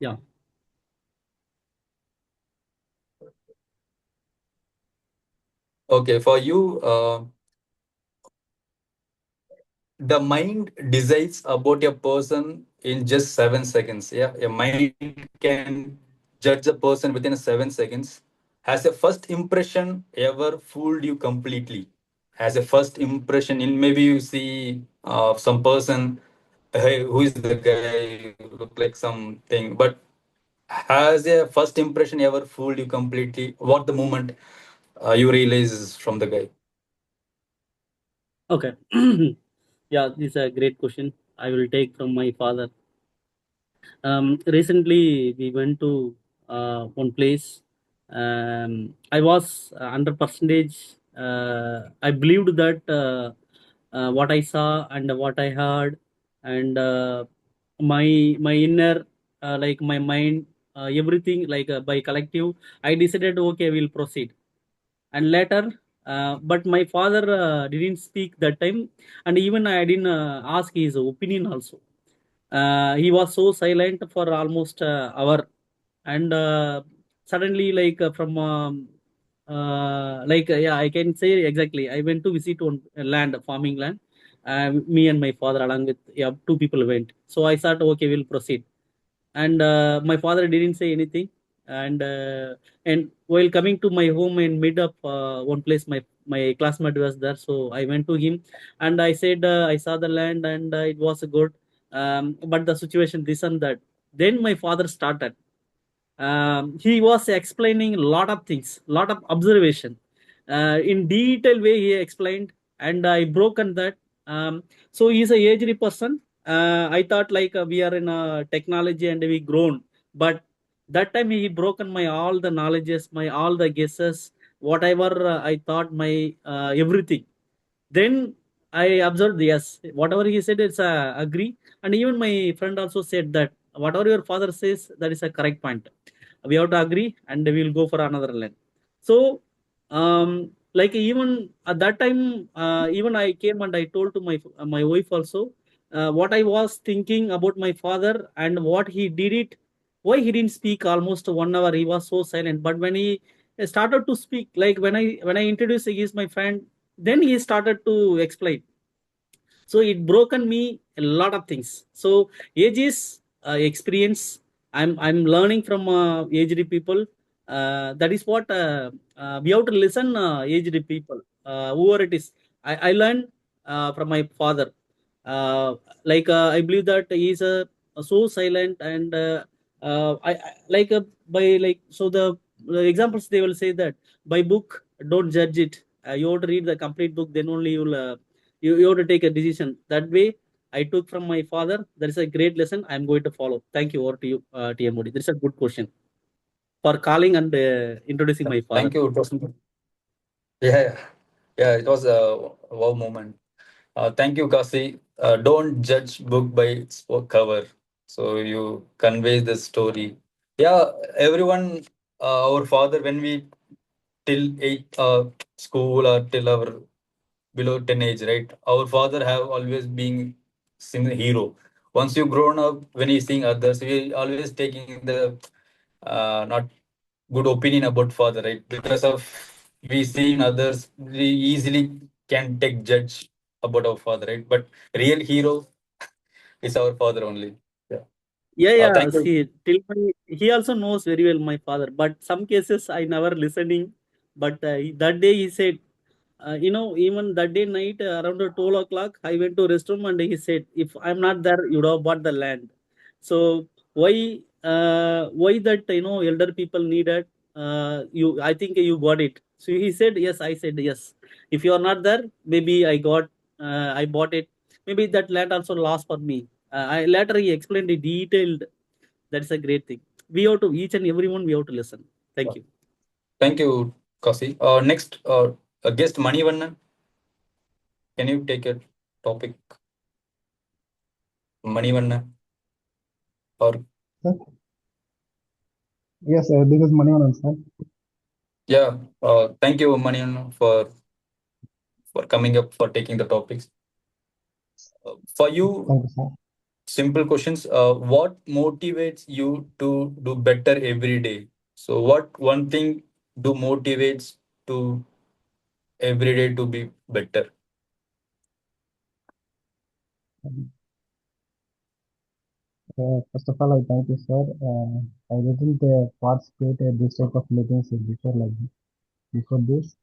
yeah. Okay, for you, the mind decides about a person in just 7 seconds. Yeah, your mind can judge a person within 7 seconds. Has a first impression ever fooled you completely? Has a first impression in maybe you see some person, hey, who is the guy? Look like something, but has a first impression ever fooled you completely? What the moment you realize from the guy? Okay. Yeah, this is a great question. I will take from my father. Recently, we went to one place. I was 100%. I believed that what I saw and what I heard, and my inner, like my mind, everything, like by collective, I decided, okay, we'll proceed. And later, but my father didn't speak that time, and even I didn't ask his opinion also. He was so silent for almost hour, and suddenly, like from like yeah, I can say exactly, I went to visit one land, farming land. Me and my father, along with, yeah, two people went. So I thought, okay, we'll proceed. And my father didn't say anything. And uh, and while coming to my home in mid of one place, my classmate was there, so I went to him and I said, I saw the land and it was good, but the situation this and that. Then my father started, he was explaining a lot of things, lot of observation. in detail way he explained, and I broken that. So he's a aged person. I thought like we are in a technology and we grown, but that time he broken my all the knowledges, my all the guesses, whatever I thought my everything. Then I observed, yes, whatever he said, it's agree. And even my friend also said that whatever your father says, that is a correct point. We have to agree, and we will go for another land. So, like even at that time, even I came and I told to my wife also what I was thinking about my father and what he did it. Why he didn't speak almost 1 hour? He was so silent. But when he started to speak, like when I introduced he is my friend, then he started to explain. So it broken me a lot of things. So age is experience. I'm learning from aged people. That is what we have to listen aged people, whoever it is. I learned from my father. I believe that he is so silent, and by like so the examples they will say that by book don't judge it. You have to read the complete book, then only you have to take a decision. That way I took from my father. That is a great lesson I'm going to follow. Thank you. Over to you, TM Modi. This is a good question for calling and introducing my father. Thank you. It was, yeah, yeah, it was a wow moment. Thank you, Kasi. Don't judge book by its cover. So you convey the story. Yeah, everyone, our father, when we till eight school or till our below 10 age, right? Our father have always been hero. Once you grown up, when you seeing others, we always taking the not good opinion about father, right? Because of we seen others, we easily can take judge about our father, right? But real hero is our father only. Yeah. Yeah, yeah. Thank you. See, he also knows very well my father, but some cases I never listening. But that day he said, even that day night around 12 o'clock, I went to restroom and he said, if I'm not there, you'd have bought the land. So why that elder people needed? I think you got it. So he said yes. I said yes. If you are not there, maybe I bought it. Maybe that land also lost for me. I later he explained it detailed. That's a great thing. We have to each and everyone we have to listen. Thank you. Thank you, Kasi. Next, guest Manivannan. Can you take a topic, Manivannan? Or Sir? Yes, this is Manivanan, sir. yeah, thank you, Manivannan, for coming up for taking the topics. For you, Thank you, sir. simple questions. What motivates you to do better every day? So, what one thing do motivates to every day to be better? First of all, I thank you, sir. I didn't participate in this type of meetings before, like before this.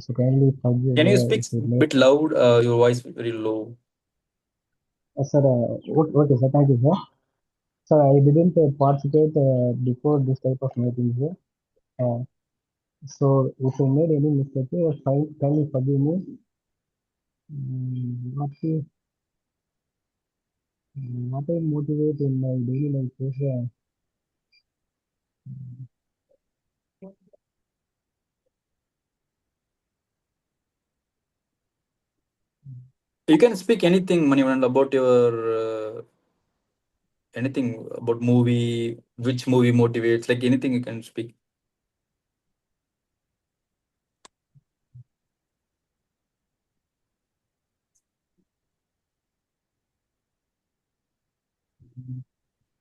So kindly forgive Can you speak if you a late. bit loud? Your voice very low. Sir, okay, sir. Thank you, sir. Sir, I didn't participate before this type of meetings here. So if I made any mistake, kindly forgive me. What what I motivate in my daily life is You can speak anything, Manivan, about your anything about movie, which movie motivates, like anything you can speak.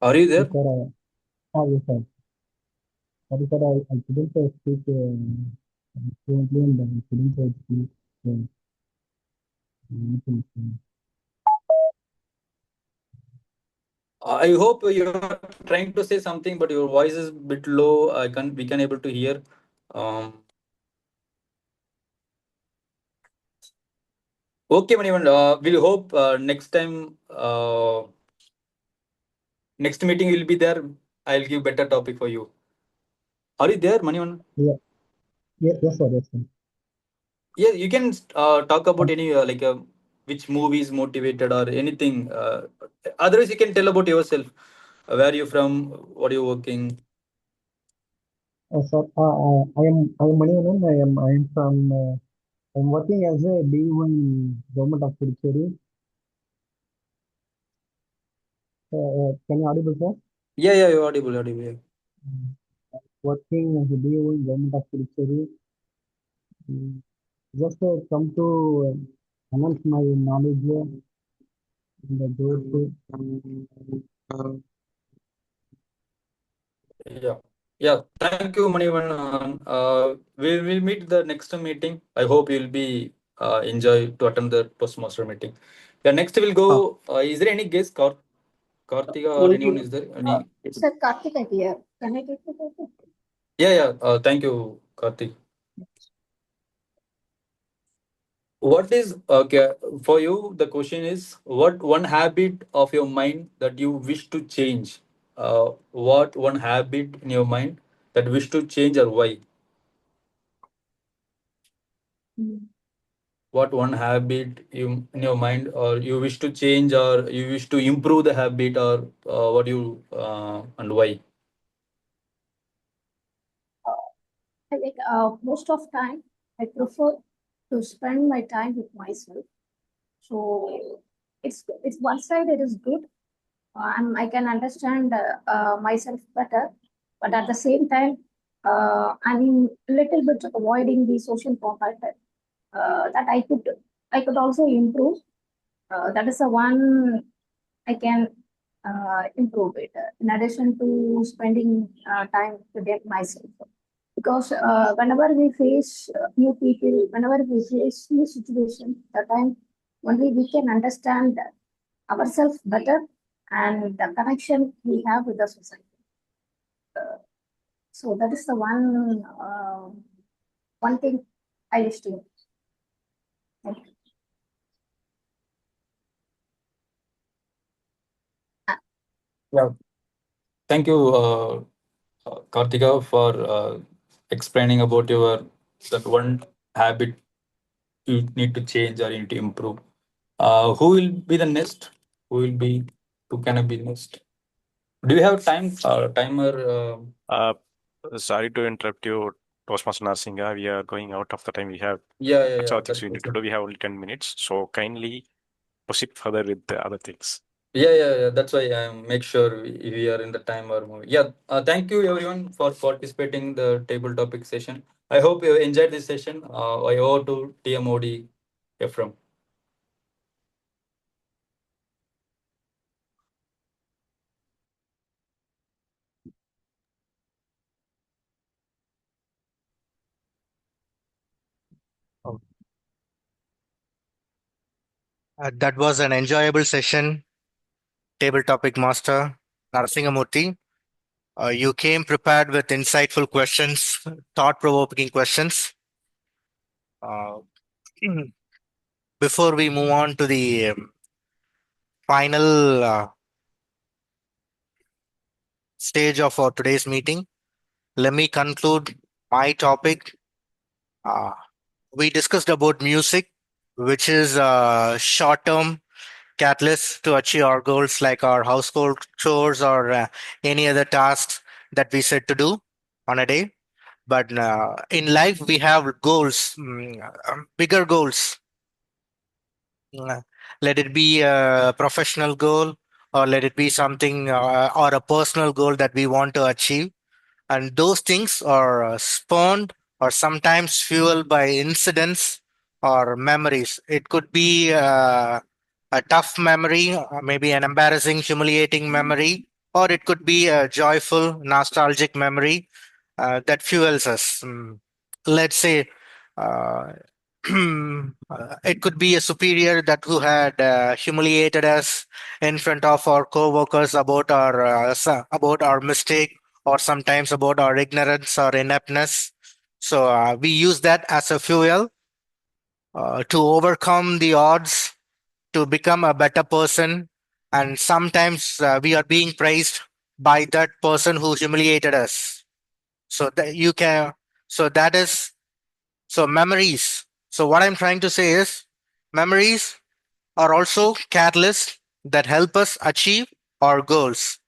Are you there? yes, sir. Yes, sir. Sorry, sir. I couldn't speak fluently and I couldn't speak anything. I hope you're trying to say something, but your voice is a bit low. We can able to hear. Um, okay, Manivan. We'll hope next time, next meeting will be there. I'll give better topic for you. Are you there, Manivan? Yeah, yes, sir. Yes, sir. Yeah, you can talk about any which movies motivated or anything. Otherwise, you can tell about yourself. Where you from? What are you working? Sir, I am Manivanan. I am from I'm working as a BU in government of Puducherry. Can you audible, sir? Yeah, yeah, you're audible, audible. Yeah. Working as a BU in government of Puducherry. Just come to enhance my knowledge in the growth. Yeah. Yeah. Thank you, Manivan. We will meet the next meeting. I hope you'll be enjoy to attend the Toastmaster meeting. Yeah. Next we'll go. Is there any guest, Kartika or anyone? Is there any? Sir, Karthika here. Can I take the photo? Yeah, yeah. Thank you, Kartik. What is okay for you? The question is, what one habit of your mind that you wish to change? What one habit in your mind that wish to change or why? What one habit you in your mind or you wish to change or you wish to improve the habit or what you and why? I think most of time I prefer to spend my time with myself. So it's one side it is good, and I can understand myself better. But at the same time, I'm little bit avoiding the social contact that I could also improve. That is the one I can improve it. In addition to spending time to get myself, because whenever we face new people, whenever we face new situation, that time only we can understand ourselves better and the connection we have with the society. So that is the one thing I wish to. Thank you. Yeah. Thank you, Kartika, for explaining about your that one habit you need to change or you need to improve. Who will be the next? Who can I be next? Do you have timer? Uh, Sorry to interrupt you, Toastmaster Narsinga. We are going out of the time we have. Yeah, yeah, That's yeah. all things we need to do. We have only 10 minutes. So kindly proceed further with the other things. Yeah, yeah, yeah. That's why I make sure we are in the time or movie. Yeah. Thank you everyone for participating in the table topic session. I hope you enjoyed this session. I owe to TMOD EPHREM. That was an enjoyable session, Table Topic Master Narasingamurthy. You came prepared with insightful questions, thought-provoking questions. Uh, Before we move on to the final stage of our today's meeting, let me conclude my topic. Uh, we discussed about music, which is a short-term catalyst to achieve our goals, like our household chores or any other tasks that we set to do on a day. But in life, we have goals, bigger goals. Uh, Let it be a professional goal, or let it be something or a personal goal that we want to achieve. And those things are spawned or sometimes fueled by incidents or memories. It could be a tough memory, maybe an embarrassing, humiliating memory, or it could be a joyful, nostalgic memory that fuels us. Let's say uh, it could be a superior that who had humiliated us in front of our co-workers about our mistake, or sometimes about our ignorance or ineptness. So we use that as a fuel to overcome the odds, to become a better person. And sometimes we are being praised by that person who humiliated us. So that you can, so that is, so memories. So what I'm trying to say is memories are also catalysts that help us achieve our goals.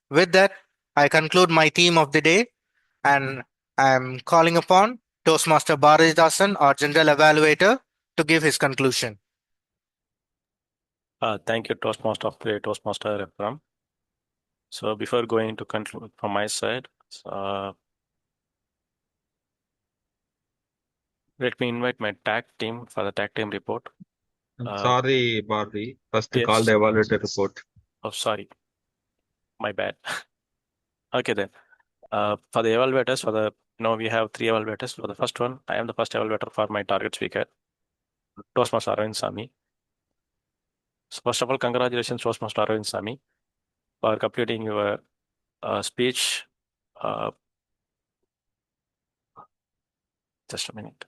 With that, I conclude my theme of the day and I'm calling upon Toastmaster Bharatidasan, our general evaluator, to give his conclusion. Thank you, Toastmaster EPHREM. So before going to conclude from my side, let me invite my tag team for the tag team report. I'm sorry, Barbie. First Yes. call the evaluator report. Oh, sorry. My bad. Okay then. For the evaluators, we have 3 evaluators. For the first one, I am the first evaluator for my target speaker, Toastmaster Arvind Sami. So first of all, congratulations, Toastmaster Arvind Sami, for completing your speech. Just a minute.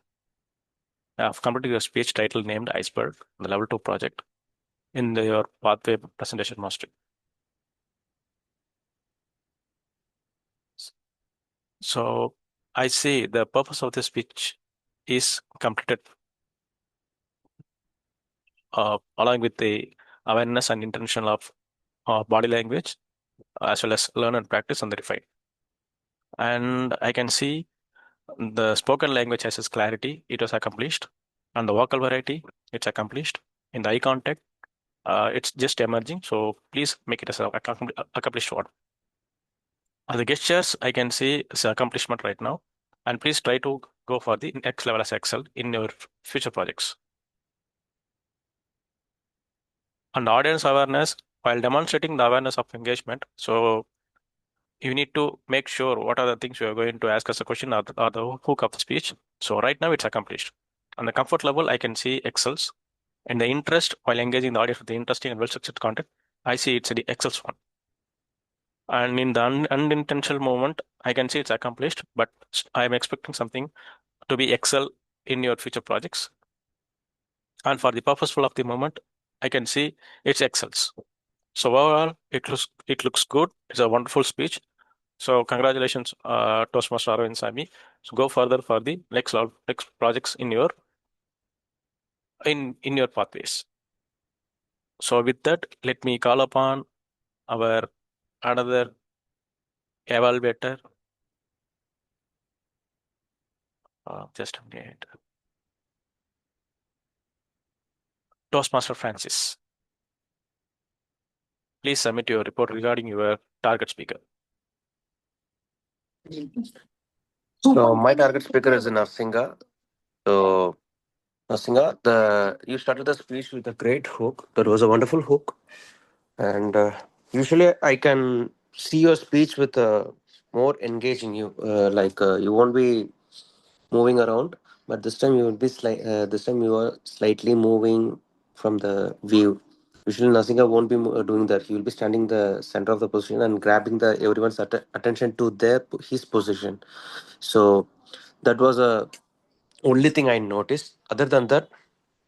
I've completed your speech title named Iceberg, the level 2 project, in your pathway presentation mastery. So I see the purpose of this speech is completed along with the awareness and intention of body language, as well as learn and practice and the refine. And I can see the spoken language has its clarity, it was accomplished, and the vocal variety, it's accomplished. In the eye contact, it's just emerging, so please make it as an accomplished one. The gestures, I can see it's an accomplishment right now, and please try to go for the next level as Excel in your future projects. And audience awareness, while demonstrating the awareness of engagement, so you need to make sure what are the things you are going to ask as a question or the hook of the speech. So right now it's accomplished. On the comfort level, I can see excels. And the interest, while engaging the audience with the interesting and well-structured content, I see it's the excels one. And in the unintentional moment, I can see it's accomplished, but I'm expecting something to be excel in your future projects. And for the purposeful of the moment, I can see it's excels. So overall, it looks good. It's a wonderful speech. So congratulations, Toastmaster Arvind Sami. So go further for the next projects in your pathways. So with that, let me call upon our another evaluator. Just a minute. Toastmaster Francis. Please submit your report regarding your target speaker. So my target speaker is Narsinga. So Narsinga, you started the speech with a great hook. That was a wonderful hook. And usually I can see your speech with more engaging you. You won't be moving around, but this time you will be this time you are slightly moving from the view. Usually Nasinga won't be doing that. He will be standing the center of the position and grabbing the everyone's attention to his position. So that was a only thing I noticed. Other than that,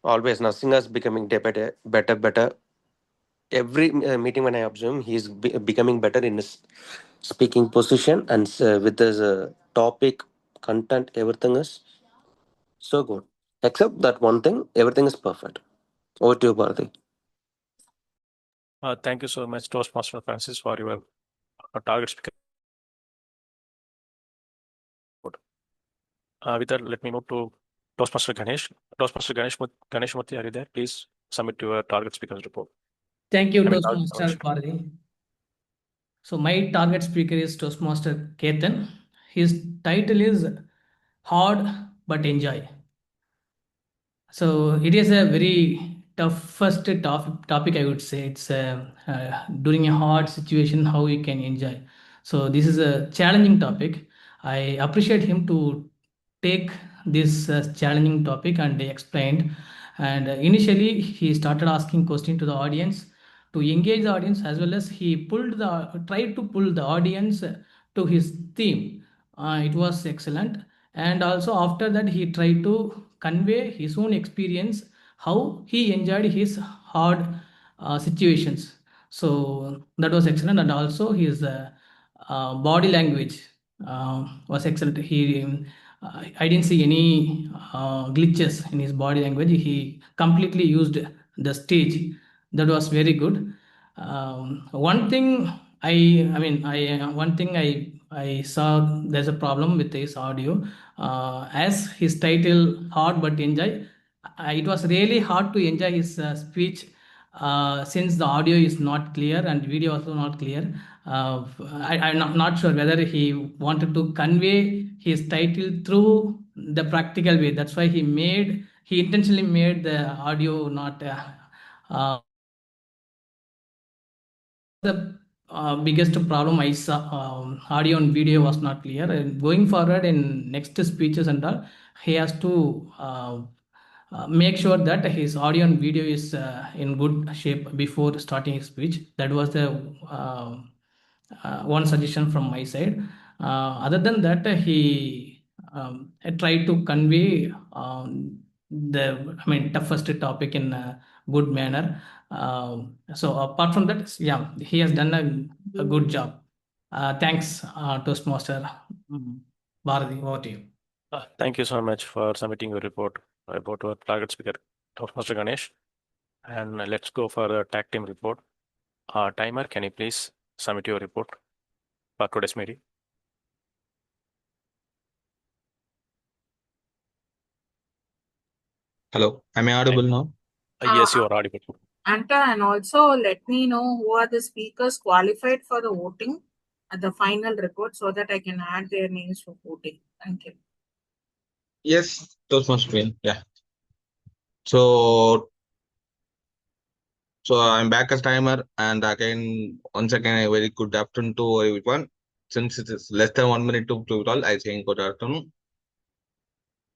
always Nasinga is becoming better. Every meeting when I observe him, he's becoming better in his speaking position and with his topic, content, everything is so good. Except that one thing, everything is perfect. Over to you, Bharati. Thank you so much, Toastmaster Francis, for your target speaker. With that, let me move to Toastmaster Ganesh. Toastmaster Ganesh Murthy, are you there? Please submit your target speaker's report. Thank you, Toastmaster Bharati. So my target speaker is Toastmaster Ketan. His title is Hard But Enjoy. So it is a very toughest topic, I would say. It's during a hard situation, how you can enjoy. So this is a challenging topic. I appreciate him to take this challenging topic and explained. And initially, he started asking questions to the audience to engage the audience, as well as he tried to pull the audience to his theme. It was excellent. And also after that, he tried to convey his own experience, how he enjoyed his hard situations. So that was excellent. And also his body language was excellent. He I didn't see any glitches in his body language. He completely used the stage. That was very good. One thing I saw there's a problem with his audio. As his title, Hard But Enjoy, it was really hard to enjoy his speech since the audio is not clear and video also not clear. I'm not sure whether he wanted to convey his title through the practical way. That's why he intentionally made the audio not the biggest problem I saw. Audio and video was not clear. And going forward in next speeches and all, he has to make sure that his audio and video is in good shape before starting his speech. That was the one suggestion from my side. Other than that, he tried to convey toughest topic in a good manner. So apart from that, yeah, he has done a good job. Thanks, Toastmaster Bharati. Over to you. Thank you so much for submitting your report about our target speaker, Toastmaster Ganesh. And let's go for the tag team report. Timer, can you please submit your report for today's meeting? Hello, am I audible now? Yes, you are audible. Anta, and also let me know who are the speakers qualified for the voting at the final report so that I can add their names for voting. Thank you. Yes, those must win. Yeah. So I'm back as timer, and again, once again, a very good afternoon to everyone. Since it is less than 1 minute to 12, I think good afternoon.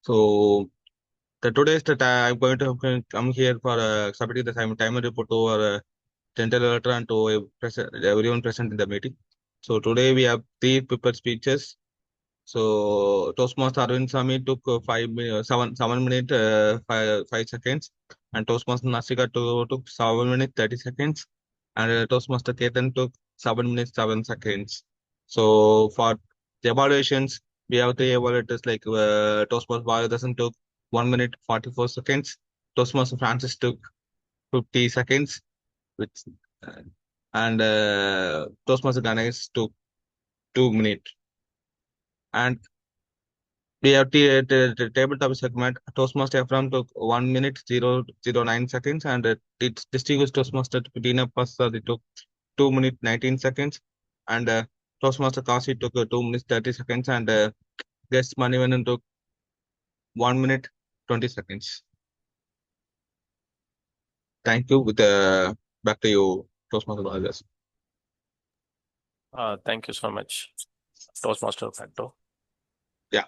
So today's the time I'm going to come here for submitting the timer report to our general elector and to everyone present in the meeting. So today we have 3 prepared speeches. So Toastmaster Arvind Sami took 7 minutes 5 seconds, and Toastmaster Nasika took 7 minutes 30 seconds, and Toastmaster Ketan took 7 minutes 7 seconds. So for the evaluations, we have 3 evaluators like Toastmaster Bharathasan took 1 minute 44 seconds, Toastmaster Francis took 50 seconds, which and Toastmaster Ganesh took 2 minutes. And we have the tabletop segment. Toastmaster EPHREM took 1 minute 009 seconds, and its distinguished Toastmaster Tina Pasadi took 2 minutes 19 seconds, and Toastmaster Kasi took 2 minutes 30 seconds, and guest Manivanan took 1 minute 20 seconds. Thank you. With back to you, Toastmaster Bhagas. Thank you so much, Toastmaster Facto. Yeah.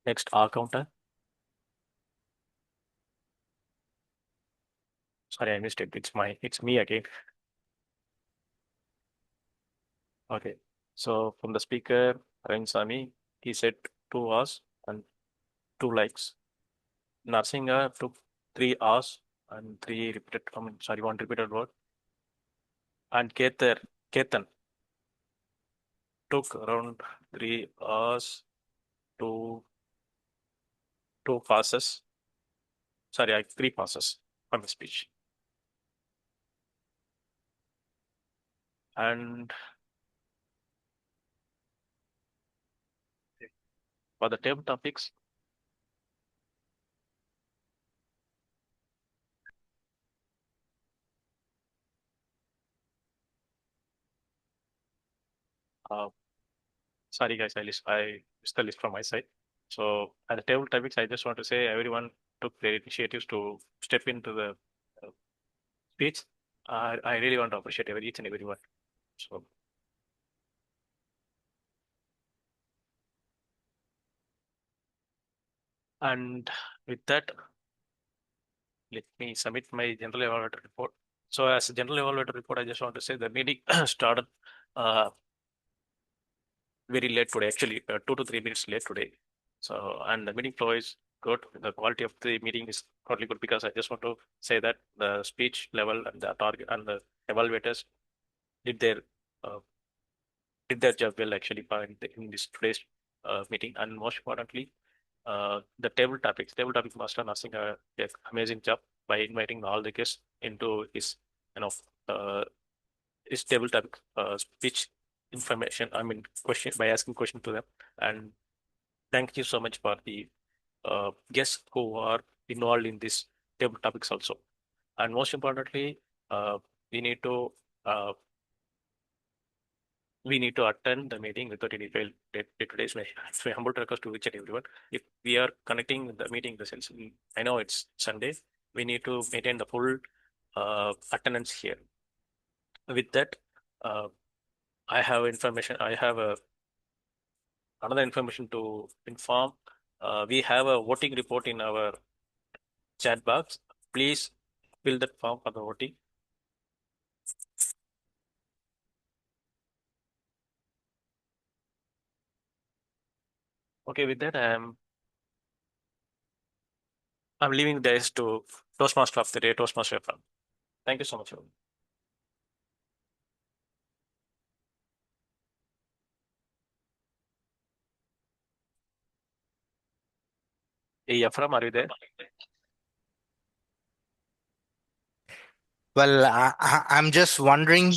Next, R counter. Sorry, I missed it. It's me again. Okay. So from the speaker, Arvind Sami, he said 2 hours and 2 likes. Narsinga took 3 hours and 3 repeated, 1 repeated word. And Ketan took around 3 hours, 2 passes. Sorry, 3 passes from the speech. And for the table topics, sorry guys, I missed the list from my side. So at the table topics, I just want to say everyone took their initiatives to step into the speech. I really want to appreciate each and everyone. So and with that, let me submit my general evaluator report. So as a general evaluator report, I just want to say the meeting started very late today, actually 2 to 3 minutes late today. So, and the meeting flow is good. The quality of the meeting is totally good, because I just want to say that the speech level and the target and the evaluators did their did their job well actually in this today's meeting. And most importantly, the table topic master Narsingh did amazing job by inviting all the guests into his his table topic speech information. I mean question by asking question to them. And thank you so much for the guests who are involved in this table topics also. And most importantly, we need to uh, attend the meeting without any fail. Today's my humble request to each and everyone. If we are connecting the meeting in the sense, I know it's Sunday, we need to maintain the full attendance here. With that, I have information. I have another information to inform. We have a voting report in our chat box. Please fill that form for the voting. Okay, with that, I'm leaving this to Toastmaster of the day, Toastmaster EPHREM. Thank you so much. Hey, EPHREM, are you there? Well, I'm just wondering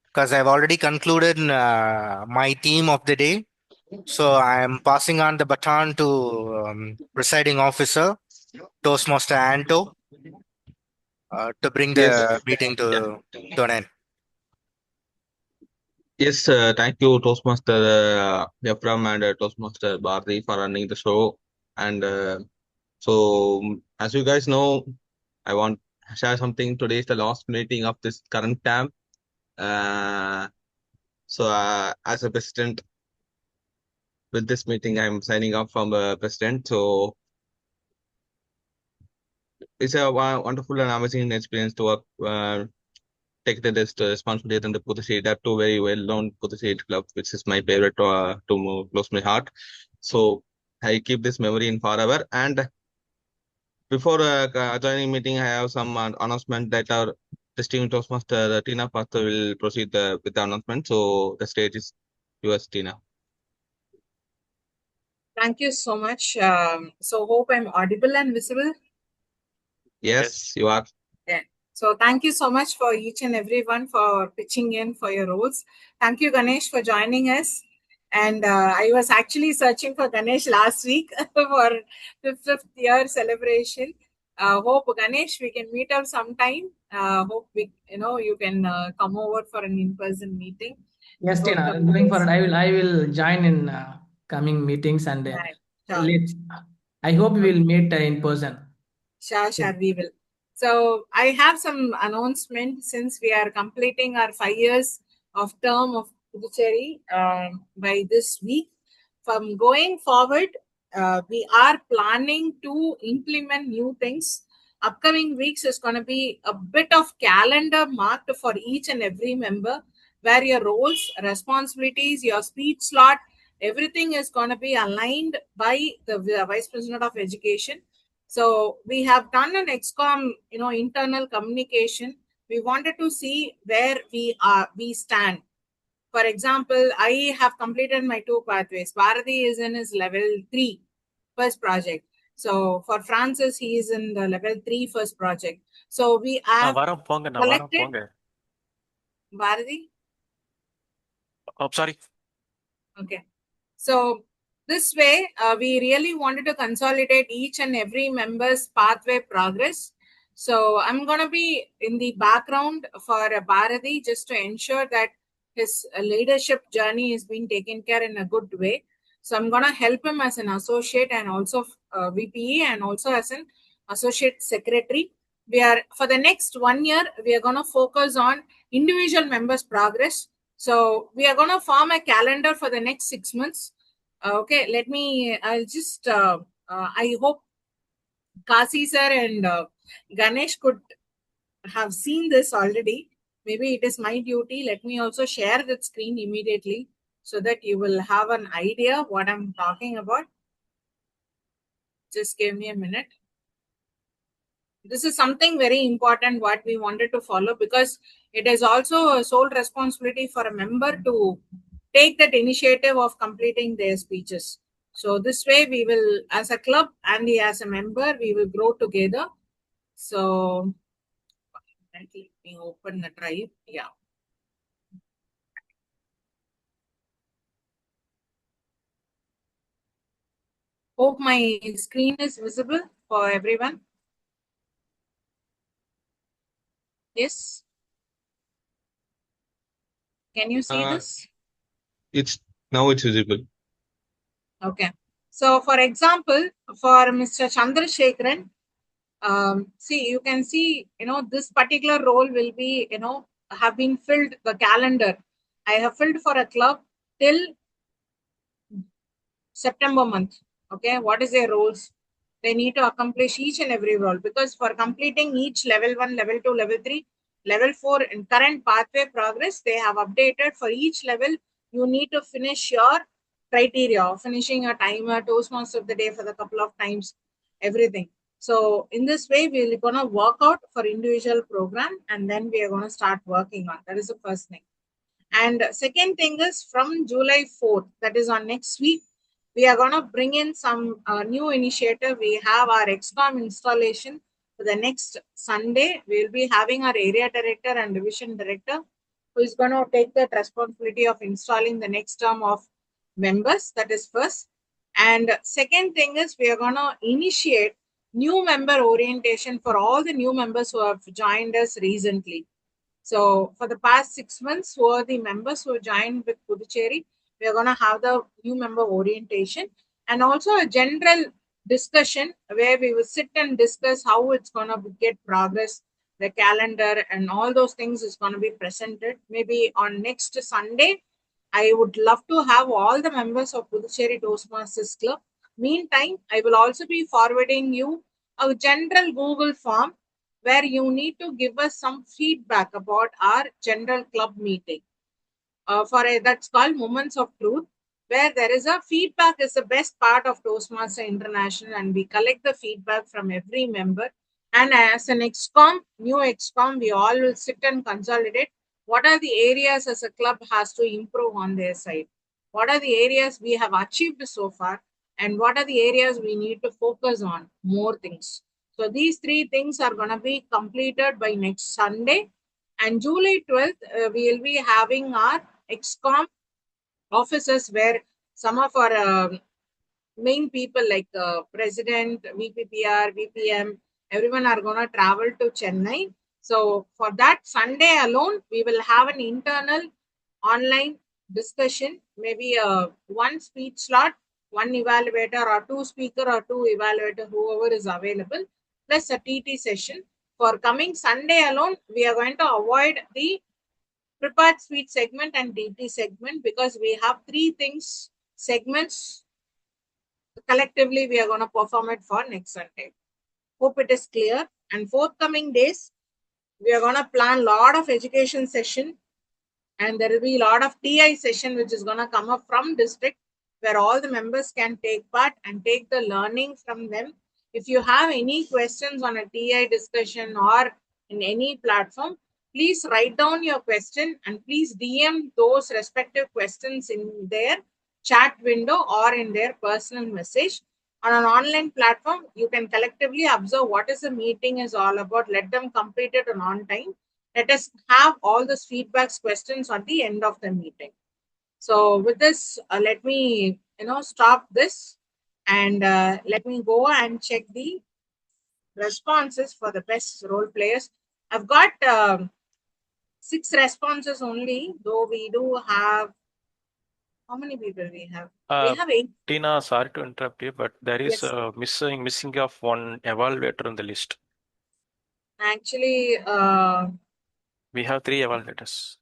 because I've already concluded my team of the day. So I'm passing on the baton to presiding officer, Toastmaster Anto, to bring Yes. the meeting to an end. Yes, thank you, Toastmaster EPHREM and Toastmaster Bharati for running the show. And as you guys know, I want to share something. Today is the last meeting of this current term. As a president, with this meeting, I'm signing off from the president. So it's a wonderful and amazing experience to work, take the responsibility in the Puducherry, that too very well-known Puducherry club, which is my favorite to close my heart. So I keep this memory in forever. And before joining meeting, I have some announcement that our esteemed Toastmaster Tina Pastor will proceed with the announcement. So the stage is yours, Tina. Thank you so much. So hope I'm audible and visible. Yes, you are. Yeah. So thank you so much for each and everyone for pitching in for your roles. Thank you, Ganesh, for joining us. And I was actually searching for Ganesh last week for the 5th year celebration. Hope, Ganesh, we can meet up sometime. Hope you can come over for an in-person meeting. Yes, Tina, going forward, I will join in coming meetings and Sure. I hope we will meet in person. Sure, we will. So I have some announcement since we are completing our 5 years of term of Puducherry by this week. From going forward, we are planning to implement new things. Upcoming weeks is going to be a bit of calendar marked for each and every member, where your roles, responsibilities, your speech slot, everything is going to be aligned by the Vice President of Education. So we have done an XCOM, internal communication. We wanted to see where we stand. For example, I have completed my 2 pathways. Bharati is in his level 3 first project. So for Francis, he is in the level 3 first project. So we have collected. Bharati? Oh, sorry. Okay. So this way, we really wanted to consolidate each and every member's pathway progress. So I'm going to be in the background for Bharati just to ensure that his leadership journey is being taken care in a good way. So I'm going to help him as an associate and also VPE and also as an associate secretary. For the next 1 year, we are going to focus on individual members' progress. So we are going to form a calendar for the next 6 months. Okay, I'll just, I hope Kasi sir and Ganesh could have seen this already. Maybe it is my duty. Let me also share that screen immediately so that you will have an idea what I'm talking about. Just give me a minute. This is something very important what we wanted to follow, because it is also a sole responsibility for a member to take that initiative of completing their speeches. So this way we will, as a club and as a member, we will grow together. So let me open the drive. Yeah. Hope my screen is visible for everyone. Yes. Can you see this? It's visible. Okay. So for example, for Mr. Chandrasekharan, see, you can see, this particular role will be, have been filled the calendar. I have filled for a club till September month. Okay. What is their roles? They need to accomplish each and every role, because for completing each level 1, level 2, level 3, level 4 in current pathway progress, they have updated for each level. You need to finish your criteria of finishing a timer, Toastmaster of the day for the couple of times, everything. So in this way, we're going to work out for individual program, and then we are going to start working on. That is the first thing. And second thing is, from July 4th, that is on next week, we are going to bring in some new initiative. We have our XCOM installation for the next Sunday. We will be having our area director and division director who is going to take that responsibility of installing the next term of members. That is first. And second thing is, we are going to initiate new member orientation for all the new members who have joined us recently. So for the past 6 months, who are the members who joined with Puducherry, we are going to have the new member orientation and also a general discussion where we will sit and discuss how it's going to get progress, the calendar and all those things is going to be presented. Maybe on next Sunday, I would love to have all the members of Puducherry Toastmasters Club. Meantime, I will also be forwarding you a general Google form where you need to give us some feedback about our general club meeting. That's called Moments of Truth, where there is a feedback is the best part of Toastmaster International, and we collect the feedback from every member. And as an new XCOM, we all will sit and consolidate what are the areas as a club has to improve on their side. What are the areas we have achieved so far, and what are the areas we need to focus on more things. So these 3 things are going to be completed by next Sunday. And July 12th, we will be having our XCOM offices where some of our main people like President, VPPR, VPM, everyone are going to travel to Chennai. So for that Sunday alone, we will have an internal online discussion, maybe one speech slot, one evaluator or 2 speaker or 2 evaluator, whoever is available, plus a TT session. For coming Sunday alone, we are going to avoid the prepared speech segment and DT segment, because we have 3 things, segments. Collectively, we are going to perform it for next Sunday. Hope it is clear. And forthcoming days, we are going to plan a lot of education session, and there will be a lot of TI session which is going to come up from district, where all the members can take part and take the learning from them. If you have any questions on a TI discussion or in any platform, please write down your question and please DM those respective questions in their chat window or in their personal message. On an online platform, you can collectively observe what is the meeting is all about. Let them complete it on time. Let us have all those feedbacks, questions at the end of the meeting. So with this, let me stop this, and let me go and check the responses for the best role players. I've got 6 responses only, though we do have, how many people we have? We have 8. Tina, sorry to interrupt you, but there is Yes. missing of one evaluator on the list. Actually, we have 3 evaluators.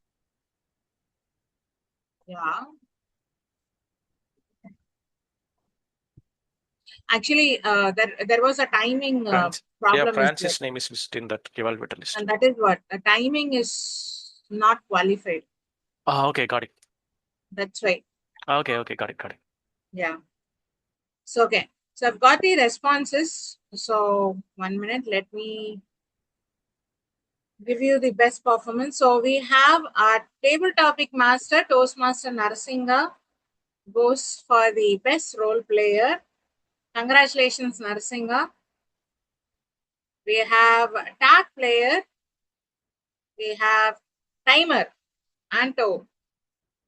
Yeah. Actually, there was a timing problem. Francis' name is listed in that evaluator list. And that is what the timing is not qualified. Okay, got it. That's right. Okay, got it. Yeah. So okay. So I've got the responses. So 1 minute. Let me give you the best performance. So we have our table topic master, Toastmaster Narasimha, goes for the best role player. Congratulations, Narasimha. We have tag player. We have timer, Anto,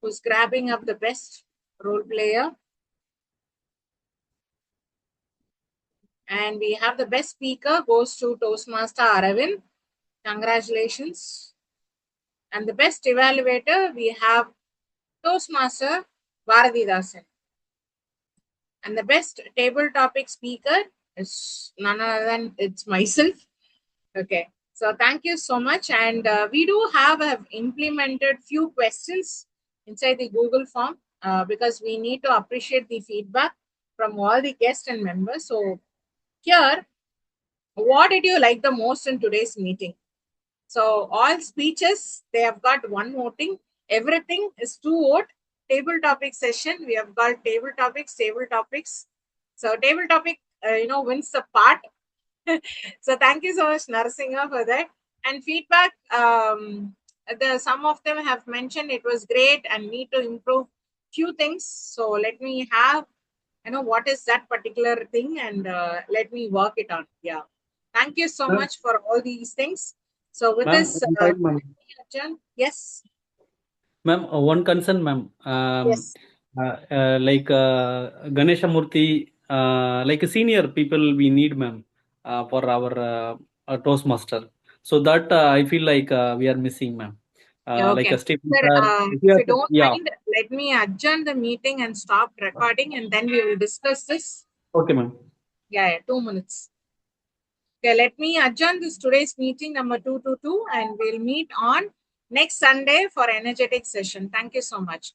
who's grabbing up the best role player. And we have the best speaker goes to Toastmaster Aravind. Congratulations. And the best evaluator, we have Toastmaster Bharatidasan. And the best table topic speaker is none other than it's myself. Okay. So thank you so much. And we do have implemented few questions inside the Google form because we need to appreciate the feedback from all the guests and members. So here, what did you like the most in today's meeting? So all speeches, they have got one voting. Everything is 2 vote. Table topic session, we have got table topics. So table topic, wins the part. So thank you so much, Narasimha, for that. And feedback, some of them have mentioned it was great and need to improve few things. So let me have, what is that particular thing and let me work it on. Yeah. Thank you so much for all these things. So with this, yes. Ma'am, one concern, ma'am. Yes. Like Ganesha Murthy, like senior people we need, ma'am, for our Toastmaster. So that I feel like we are missing, ma'am. Like Okay. a Stephen Sir, sir. if you don't mind, let me adjourn the meeting and stop recording and then we will discuss this. Okay, ma'am. Yeah, 2 minutes. Okay, let me adjourn this today's meeting number 222 and we'll meet on next Sunday for energetic session. Thank you so much.